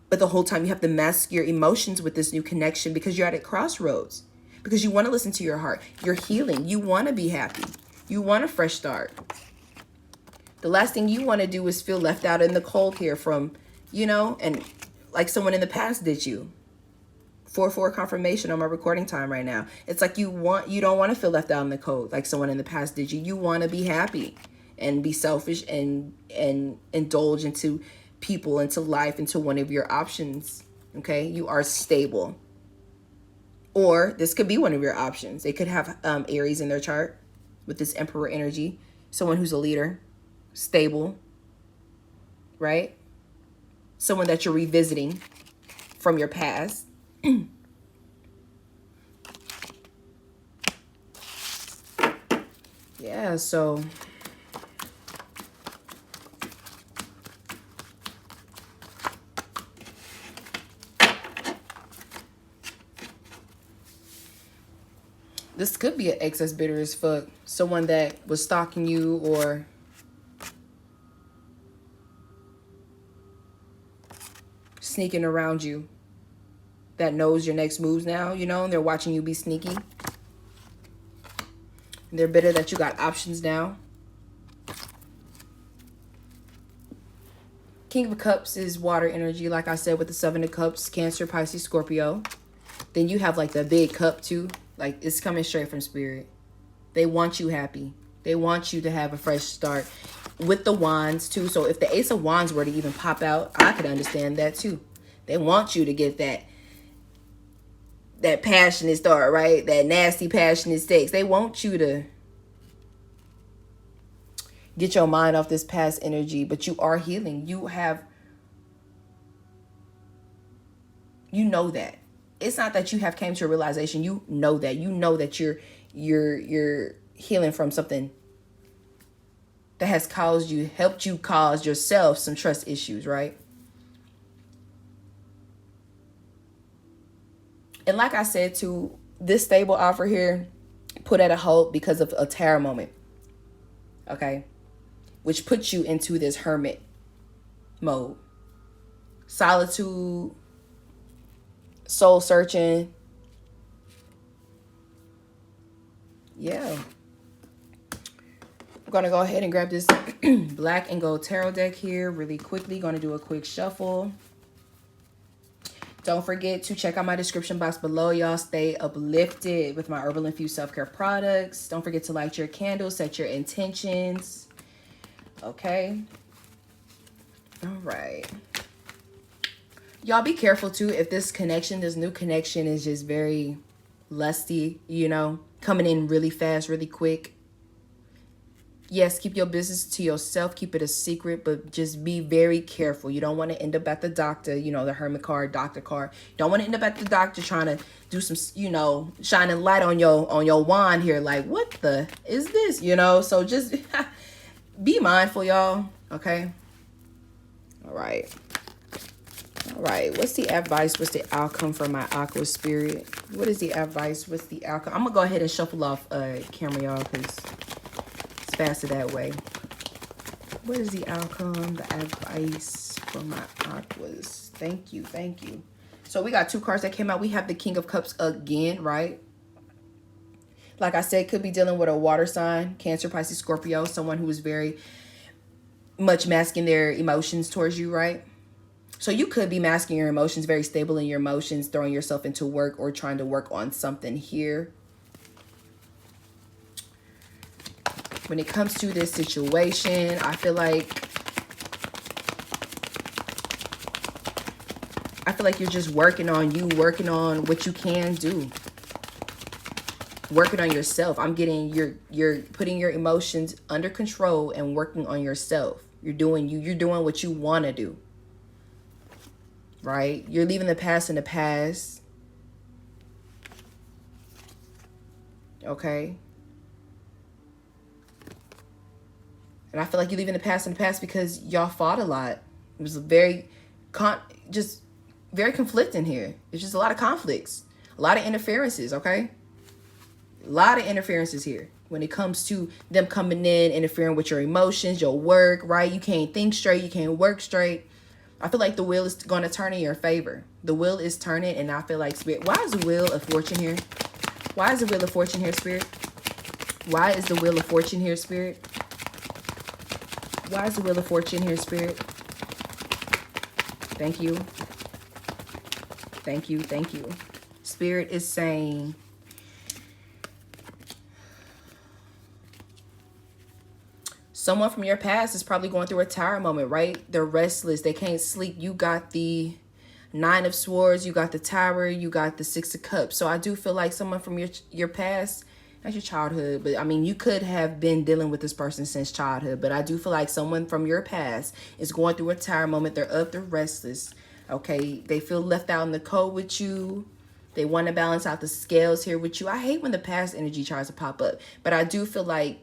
but the whole time you have to mask your emotions with this new connection because you're at a crossroads. Because you want to listen to your heart. You're healing. You want to be happy. You want a fresh start. The last thing you want to do is feel left out in the cold here from, you know, and like someone in the past did you. 4/4 confirmation on my recording time right now. It's like you don't want to feel left out in the cold like someone in the past did you. You want to be happy and be selfish and indulge into people, into life, into one of your options. Okay, you are stable. Or this could be one of your options. They could have Aries in their chart with this Emperor energy. Someone who's a leader, stable, right? Someone that you're revisiting from your past. Yeah, so This could be an excess bitter as fuck. Someone that was stalking you or sneaking around you, that knows your next moves now, you know, and they're watching you be sneaky. They're bitter that you got options now. King of Cups is water energy, like I said, with the Seven of Cups, Cancer, Pisces, Scorpio. Then you have like the big cup too. Like, it's coming straight from spirit. They want you happy. They want you to have a fresh start. With the wands too. So if the Ace of Wands were to even pop out, I could understand that too. They want you to get that passionate start, right? That nasty, passionate sex. They want you to get your mind off this past energy, but you are healing. You know that. It's not that you have came to a realization. You know that. You know that you're healing from something that has helped you cause yourself some trust issues, right? And like I said too, this stable offer here put at a halt because of a tarot moment. Okay? Which puts you into this hermit mode. Solitude, soul searching. Yeah. I'm going to go ahead and grab this black and gold tarot deck here really quickly. Going to do a quick shuffle. Don't forget to check out my description box below, y'all. Stay uplifted with my Herbal Infused Self-care products. Don't forget to light your candles, set your intentions. Okay. All right. Y'all be careful too if this new connection is just very lusty, you know, coming in really fast, really quick. Yes, keep your business to yourself. Keep it a secret, but just be very careful. You don't want to end up at the doctor, you know, the hermit card, doctor card. Don't want to end up at the doctor trying to do some, you know, shining light on your wand here. Like, what the is this, you know? So just be mindful, y'all. Okay. All right. All right. What's the advice? What's the outcome for my Aqua spirit? What is the advice? What's the outcome? I'm going to go ahead and shuffle off camera, y'all, because it's faster that way. What is the outcome? The advice for my Aquas. Thank you. Thank you. So we got two cards that came out. We have the King of Cups again, right? Like I said, could be dealing with a water sign, Cancer, Pisces, Scorpio, someone who is very much masking their emotions towards you, right? So you could be masking your emotions, very stable in your emotions, throwing yourself into work or trying to work on something here. When it comes to this situation, I feel like you're just working on you, working on what you can do. Working on yourself. I'm getting you're putting your emotions under control and working on yourself. You're doing what you want to do. Right? You're leaving the past in the past. Okay? And I feel like you're leaving the past in the past because y'all fought a lot. It was very conflicting here. It's just a lot of conflicts. A lot of interferences, okay? A lot of interferences here when it comes to them coming in, interfering with your emotions, your work, right? You can't think straight. You can't work straight. I feel like the wheel is going to turn in your favor. The wheel is turning, and I feel like Spirit. Why is the Wheel of Fortune here? Why is the Wheel of Fortune here, Spirit? Why is the Wheel of Fortune here, Spirit? Why is the Wheel of Fortune here, Spirit? Thank you. Thank you. Thank you. Spirit is saying, someone from your past is probably going through a tower moment, right? They're restless. They can't sleep. You got the Nine of Swords. You got the Tower. You got the Six of Cups. So I do feel like someone from your past, not your childhood, but I mean, you could have been dealing with this person since childhood. But I do feel like someone from your past is going through a tower moment. They're up. They're restless. Okay. They feel left out in the cold with you. They want to balance out the scales here with you. I hate when the past energy tries to pop up. But I do feel like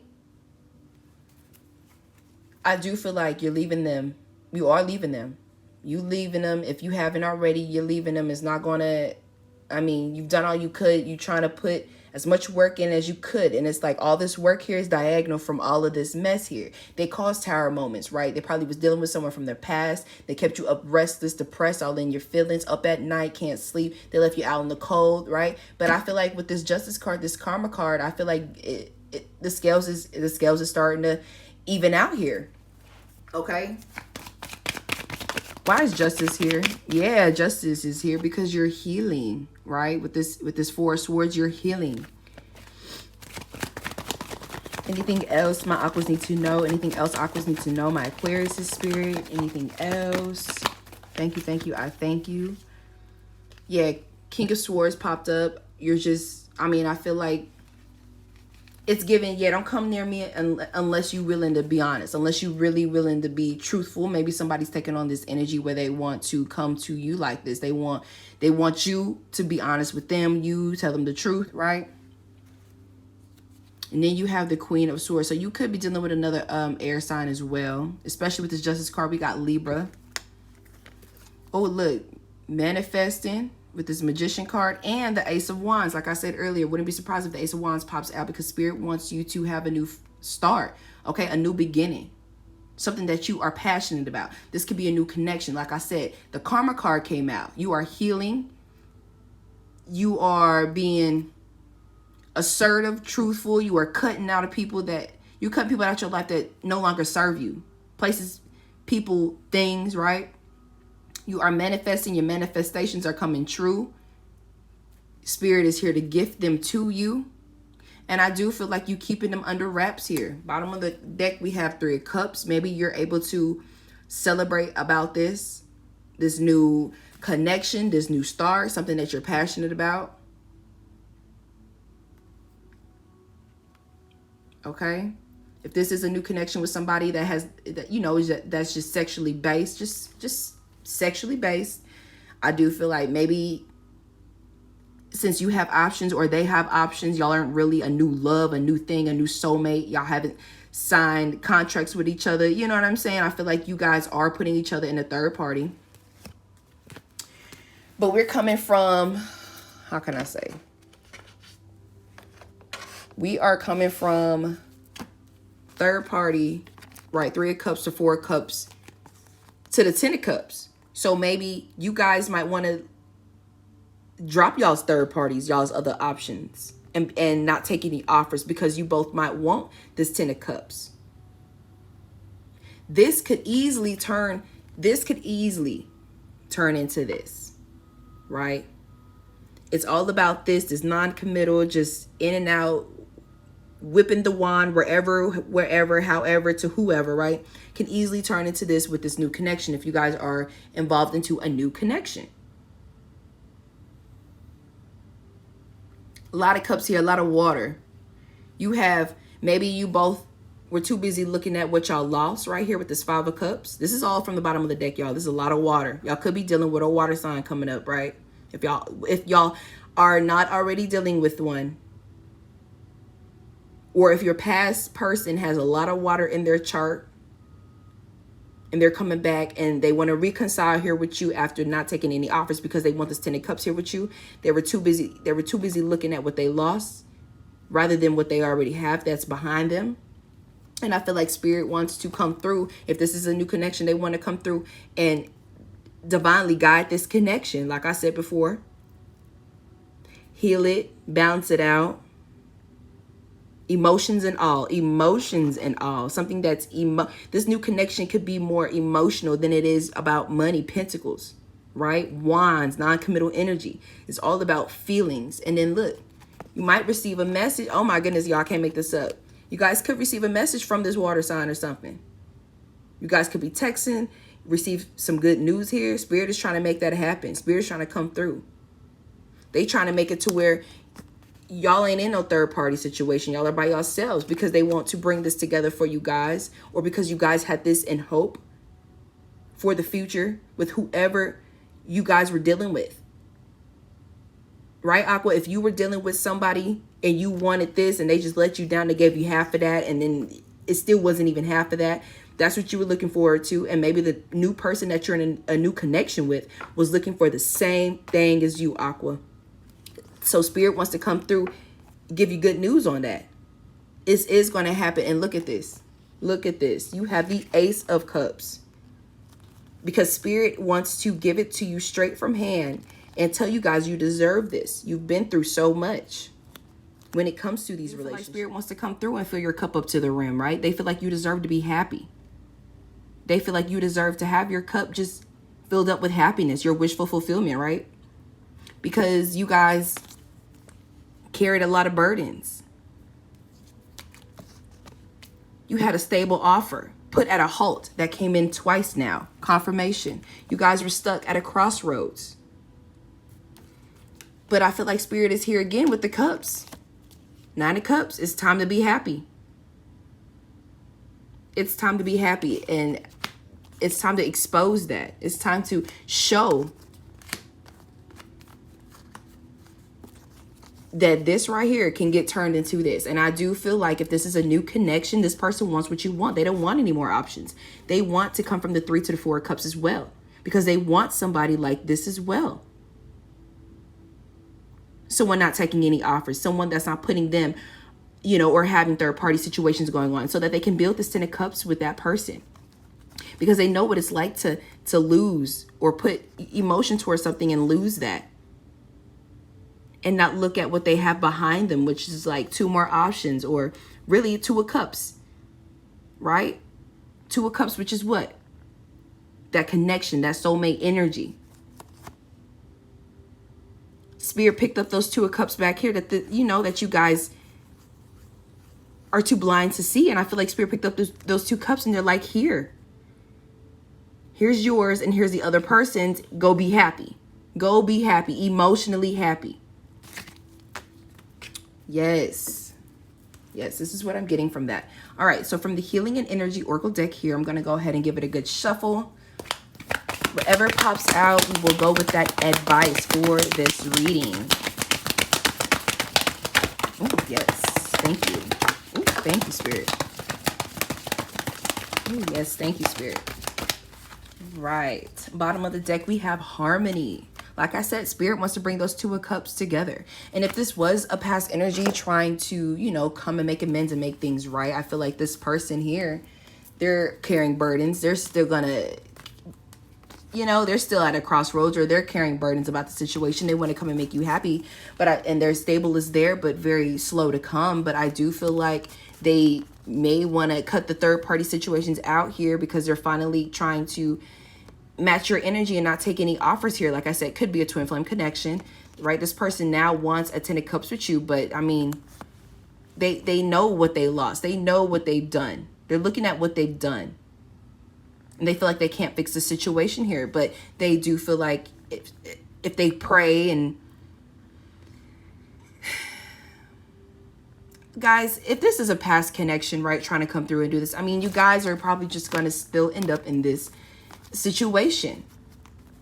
you're leaving them. You are leaving them. You leaving them. If you haven't already, you're leaving them. It's not going to, I mean, you've done all you could. You're trying to put as much work in as you could. And it's like all this work here is diagonal from all of this mess here. They caused tower moments, right? They probably was dealing with someone from their past. They kept you up restless, depressed, all in your feelings, up at night, can't sleep. They left you out in the cold, right? But I feel like with this Justice card, this Karma card, I feel like the scales is starting to even out here. Okay. Why is Justice here? Yeah, Justice is here because you're healing, right? With this Four of Swords, you're healing. Anything else my Aquas need to know? Anything else Aquas need to know? My Aquarius' spirit. Anything else? Thank you, I thank you. Yeah, King of Swords popped up. You're just, I mean, I feel like it's given, yeah, don't come near me unless you're willing to be honest, unless you're really willing to be truthful. Maybe somebody's taking on this energy where they want to come to you like this. They want you to be honest with them. You tell them the truth, right? And then you have the Queen of Swords. So you could be dealing with another air sign as well, especially with this Justice card. We got Libra. Oh, look, manifesting with this Magician card and the Ace of Wands. Like I said earlier, wouldn't be surprised if the Ace of Wands pops out because Spirit wants you to have a new start, okay? A new beginning, something that you are passionate about. This could be a new connection. Like I said, the Karma card came out. You are healing. You are being assertive, truthful. You are cutting out of people that, you cut people out of your life that no longer serve you. Places, people, things, right? You are manifesting. Your manifestations are coming true. Spirit is here to gift them to you. And I do feel like you keeping them under wraps here. Bottom of the deck, we have Three of Cups. Maybe you're able to celebrate about this new connection, this new start, something that you're passionate about. Okay? If this is a new connection with somebody that has, that, you know, that's just sexually based, just sexually based, I do feel like maybe since you have options or they have options, y'all aren't really a new love, a new thing, a new soulmate. Y'all haven't signed contracts with each other. You know what I'm saying? I feel like you guys are putting each other in a third party. But we're coming from, how can I say? We are coming from third party, right? Three of Cups to Four of Cups to the Ten of Cups. So maybe you guys might want to drop y'all's third parties, y'all's other options, and not take any offers because you both might want this Ten of Cups. This could easily turn into this, right? It's all about this non-committal, just in and out, whipping the wand wherever, however, to whoever, right? Can easily turn into this with this new connection if you guys are involved into a new connection. A lot of cups here, a lot of water. You have, maybe you both were too busy looking at what y'all lost right here with this Five of Cups. This is all from the bottom of the deck, y'all. This is a lot of water. Y'all could be dealing with a water sign coming up, right? If y'all are not already dealing with one, or if your past person has a lot of water in their chart and they're coming back and they want to reconcile here with you after not taking any offers because they want this Ten of Cups here with you. They were too busy looking at what they lost rather than what they already have that's behind them. And I feel like Spirit wants to come through. If this is a new connection, they want to come through and divinely guide this connection. Like I said before, heal it, balance it out. Emotions and all. Something that's this new connection could be more emotional than it is about money. Pentacles, right? Wands, non-committal energy. It's all about feelings. And then look, you might receive a message. Oh my goodness, y'all, I can't make this up. You guys could receive a message from this water sign or something. You guys could be texting, receive some good news here. Spirit is trying to make that happen. Spirit is trying to come through. They trying to make it to where y'all ain't in no third party situation. Y'all are by yourselves because they want to bring this together for you guys, or because you guys had this in hope for the future with whoever you guys were dealing with. Right, Aqua? If you were dealing with somebody and you wanted this and they just let you down, they gave you half of that, and then it still wasn't even half of that. That's what you were looking forward to. And maybe the new person that you're in a new connection with was looking for the same thing as you, Aqua. So Spirit wants to come through give you good news on that. It is going to happen. And look at this. Look at this. You have the Ace of Cups. Because Spirit wants to give it to you straight from hand and tell you guys you deserve this. You've been through so much when it comes to these relationships. Spirit wants to come through and fill your cup up to the rim, right? They feel like you deserve to be happy. They feel like you deserve to have your cup just filled up with happiness, your wishful fulfillment, right? Because you guys carried a lot of burdens. You had a stable offer put at a halt that came in twice now. Confirmation. You guys were stuck at a crossroads. But I feel like Spirit is here again with the cups. 9 of Cups. It's time to be happy. It's time to be happy. And it's time to expose that. It's time to show that this right here can get turned into this. And I do feel like if this is a new connection, this person wants what you want. They don't want any more options. They want to come from the 3 to the 4 of Cups as well, because they want somebody like this as well. Someone not taking any offers, someone that's not putting them, you know, or having third party situations going on, so that they can build this 10 of Cups with that person, because they know what it's like to lose or put emotion towards something and lose that. And not look at what they have behind them, which is like 2 more options, or really 2 of Cups, right? 2 of Cups, which is what? That connection, that soulmate energy. Spirit picked up those 2 of Cups back here that, that you guys are too blind to see. And I feel like Spirit picked up those 2 cups and they're like, here's yours and here's the other person's. Go be happy. Go be happy, emotionally happy. Yes. Yes, this is what I'm getting from that. All right, so from the Healing and Energy Oracle deck here, I'm going to go ahead and give it a good shuffle. Whatever pops out, we will go with that advice for this reading. Oh, yes. Thank you. Oh, thank you, Spirit. Oh, yes. Thank you, Spirit. Right. Bottom of the deck, we have harmony. Like I said, Spirit wants to bring those 2 of Cups together. And if this was a past energy trying to, come and make amends and make things right, I feel like this person here, they're carrying burdens. They're still gonna, they're still at a crossroads, or they're carrying burdens about the situation. They want to come and make you happy, and their stable is there, but very slow to come. But I do feel like they may want to cut the third party situations out here, because they're finally trying to match your energy and not take any offers here. Like I said, could be a twin flame connection, right? This person now wants a 10 of Cups with you, but I mean, they know what they lost. They know what they've done. They're looking at what they've done, and they feel like they can't fix the situation here, but they do feel like if they pray and guys, if this is a past connection, right, trying to come through and do this, I mean, you guys are probably just going to still end up in this situation.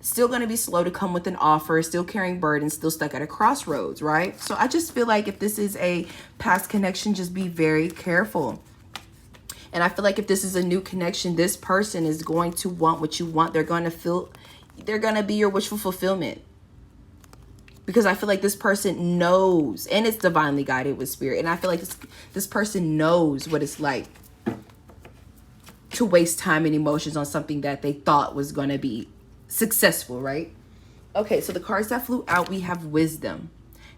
Still going to be slow to come with an offer, still carrying burdens, still stuck at a crossroads, right? So I just feel like if this is a past connection, just be very careful. And I feel like if this is a new connection, this person is going to want what you want. They're going to be your wishful fulfillment. Because I feel like this person knows, and it's divinely guided with Spirit. And I feel like this person knows what it's like to waste time and emotions on something that they thought was going to be successful, right? Okay, so the cards that flew out, we have Wisdom.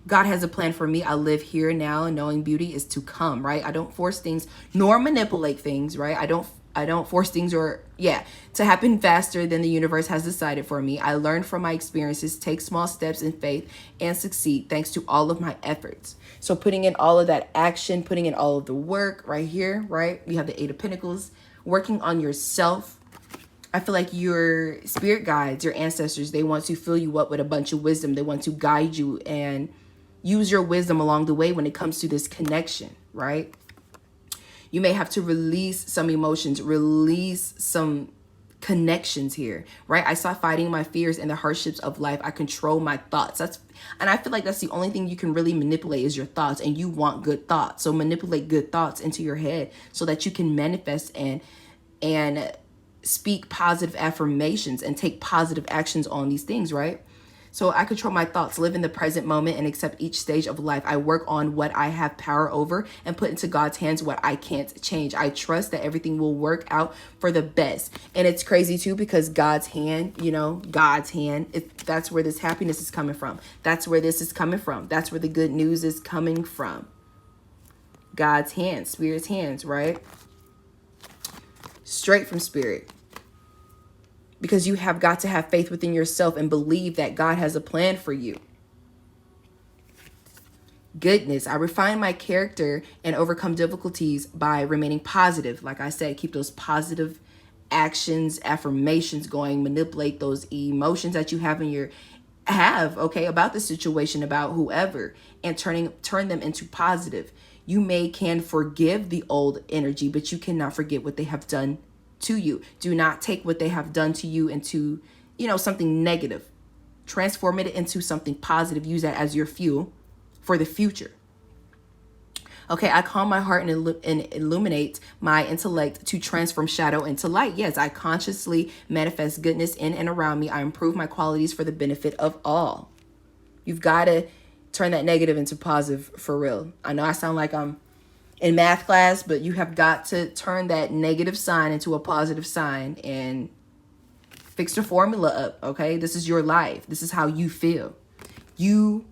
God has a plan for me. I live here now, and knowing beauty is to come, right? I don't force things nor manipulate things, right? I don't force things to happen faster than the universe has decided for me. I learn from my experiences, take small steps in faith, and succeed thanks to all of my efforts. So putting in all of that action, putting in all of the work right here, right? We have the 8 of Pentacles, working on yourself. I feel like your spirit guides, your ancestors, they want to fill you up with a bunch of wisdom. They want to guide you and use your wisdom along the way when it comes to this connection, right? You may have to release some emotions, release some connections here, right? I saw fighting my fears and the hardships of life. I control my thoughts. And I feel like that's the only thing you can really manipulate is your thoughts, and you want good thoughts. So manipulate good thoughts into your head so that you can manifest and speak positive affirmations and take positive actions on these things, right? So I control my thoughts, live in the present moment, and accept each stage of life. I work on what I have power over and put into God's hands what I can't change. I trust that everything will work out for the best. And it's crazy too, because God's hand, you know, God's hand, that's where this happiness is coming from. That's where this is coming from. That's where the good news is coming from. God's hands, Spirit's hands, right? Straight from Spirit. Because you have got to have faith within yourself and believe that God has a plan for you. Goodness, I refine my character and overcome difficulties by remaining positive. Like I said, keep those positive actions, affirmations going, manipulate those emotions that you have about the situation, about whoever, and turn them into positive. You can forgive the old energy, but you cannot forget what they have done to you. Do not take what they have done to you into, something negative. Transform it into something positive. Use that as your fuel for the future. Okay, I calm my heart and illuminate my intellect to transform shadow into light. Yes, I consciously manifest goodness in and around me. I improve my qualities for the benefit of all. You've got to turn that negative into positive for real. I know I sound like I'm in math class, but you have got to turn that negative sign into a positive sign and fix the formula up, okay? This is your life. This is how you feel. You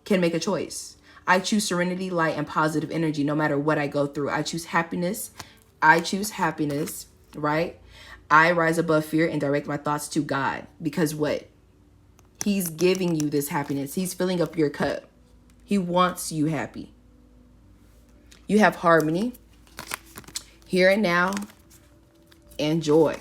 can make a choice. I choose serenity, light, and positive energy no matter what I go through. I choose happiness. Right? I rise above fear and direct my thoughts to God. Because what? He's giving you this happiness. He's filling up your cup. He wants you happy. You have harmony, here and now, and joy.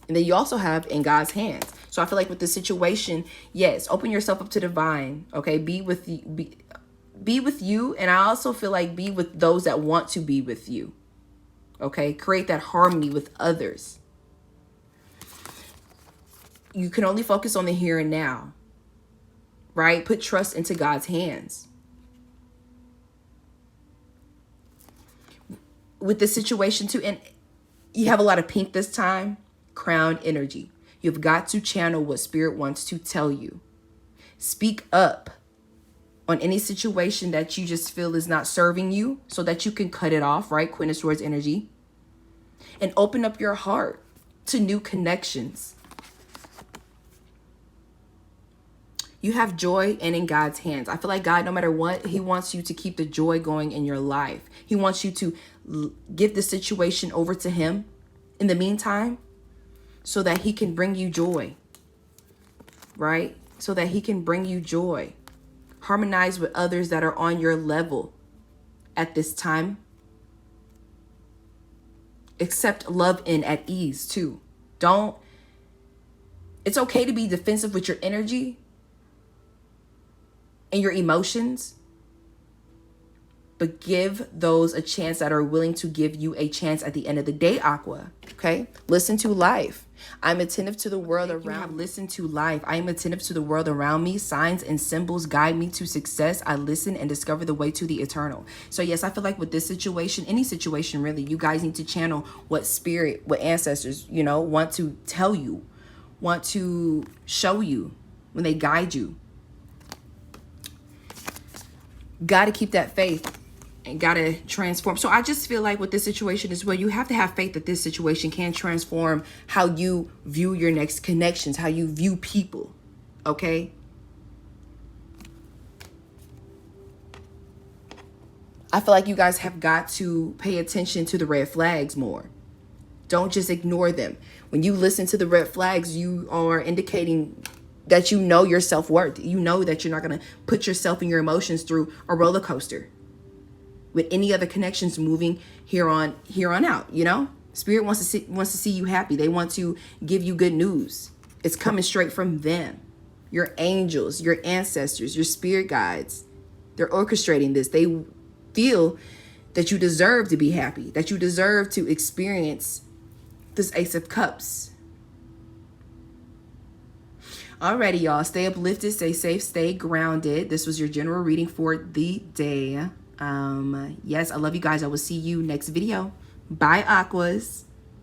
And then you also have in God's hands. So I feel like with this situation, yes, open yourself up to divine. Okay, be with you. And I also feel like be with those that want to be with you. Okay, create that harmony with others. You can only focus on the here and now. Right? Put trust into God's hands. With the situation too, and you have a lot of pink this time, crown energy. You've got to channel what Spirit wants to tell you. Speak up on any situation that you just feel is not serving you so that you can cut it off, right? Queen of Swords energy. And open up your heart to new connections. You have joy and in God's hands. I feel like God, no matter what, he wants you to keep the joy going in your life. He wants you to give the situation over to him in the meantime so that he can bring you joy, right? So that he can bring you joy. Harmonize with others that are on your level at this time. Accept love and at ease too. It's okay to be defensive with your energy and your emotions, but give those a chance that are willing to give you a chance at the end of the day, Aqua. Okay? Listen to life. I'm attentive to the world around. Listen to life. I am attentive to the world around me. Signs and symbols guide me to success. I listen and discover the way to the eternal. So yes, I feel like with this situation, any situation really, you guys need to channel what Spirit, what ancestors, want to tell you, want to show you when they guide you. Got to keep that faith and got to transform. So I just feel like with this situation as well, you have to have faith that this situation can transform how you view your next connections, how you view people. Okay? I feel like you guys have got to pay attention to the red flags more. Don't just ignore them. When you listen to the red flags, you are indicating that you know your self-worth. You know that you're not going to put yourself and your emotions through a roller coaster with any other connections moving here on out, Spirit wants to see you happy. They want to give you good news. It's coming straight from them. Your angels, your ancestors, your spirit guides. They're orchestrating this. They feel that you deserve to be happy, that you deserve to experience this Ace of Cups. Alrighty, y'all. Stay uplifted, stay safe, stay grounded. This was your general reading for the day. Yes, I love you guys. I will see you next video. Bye, Aquas.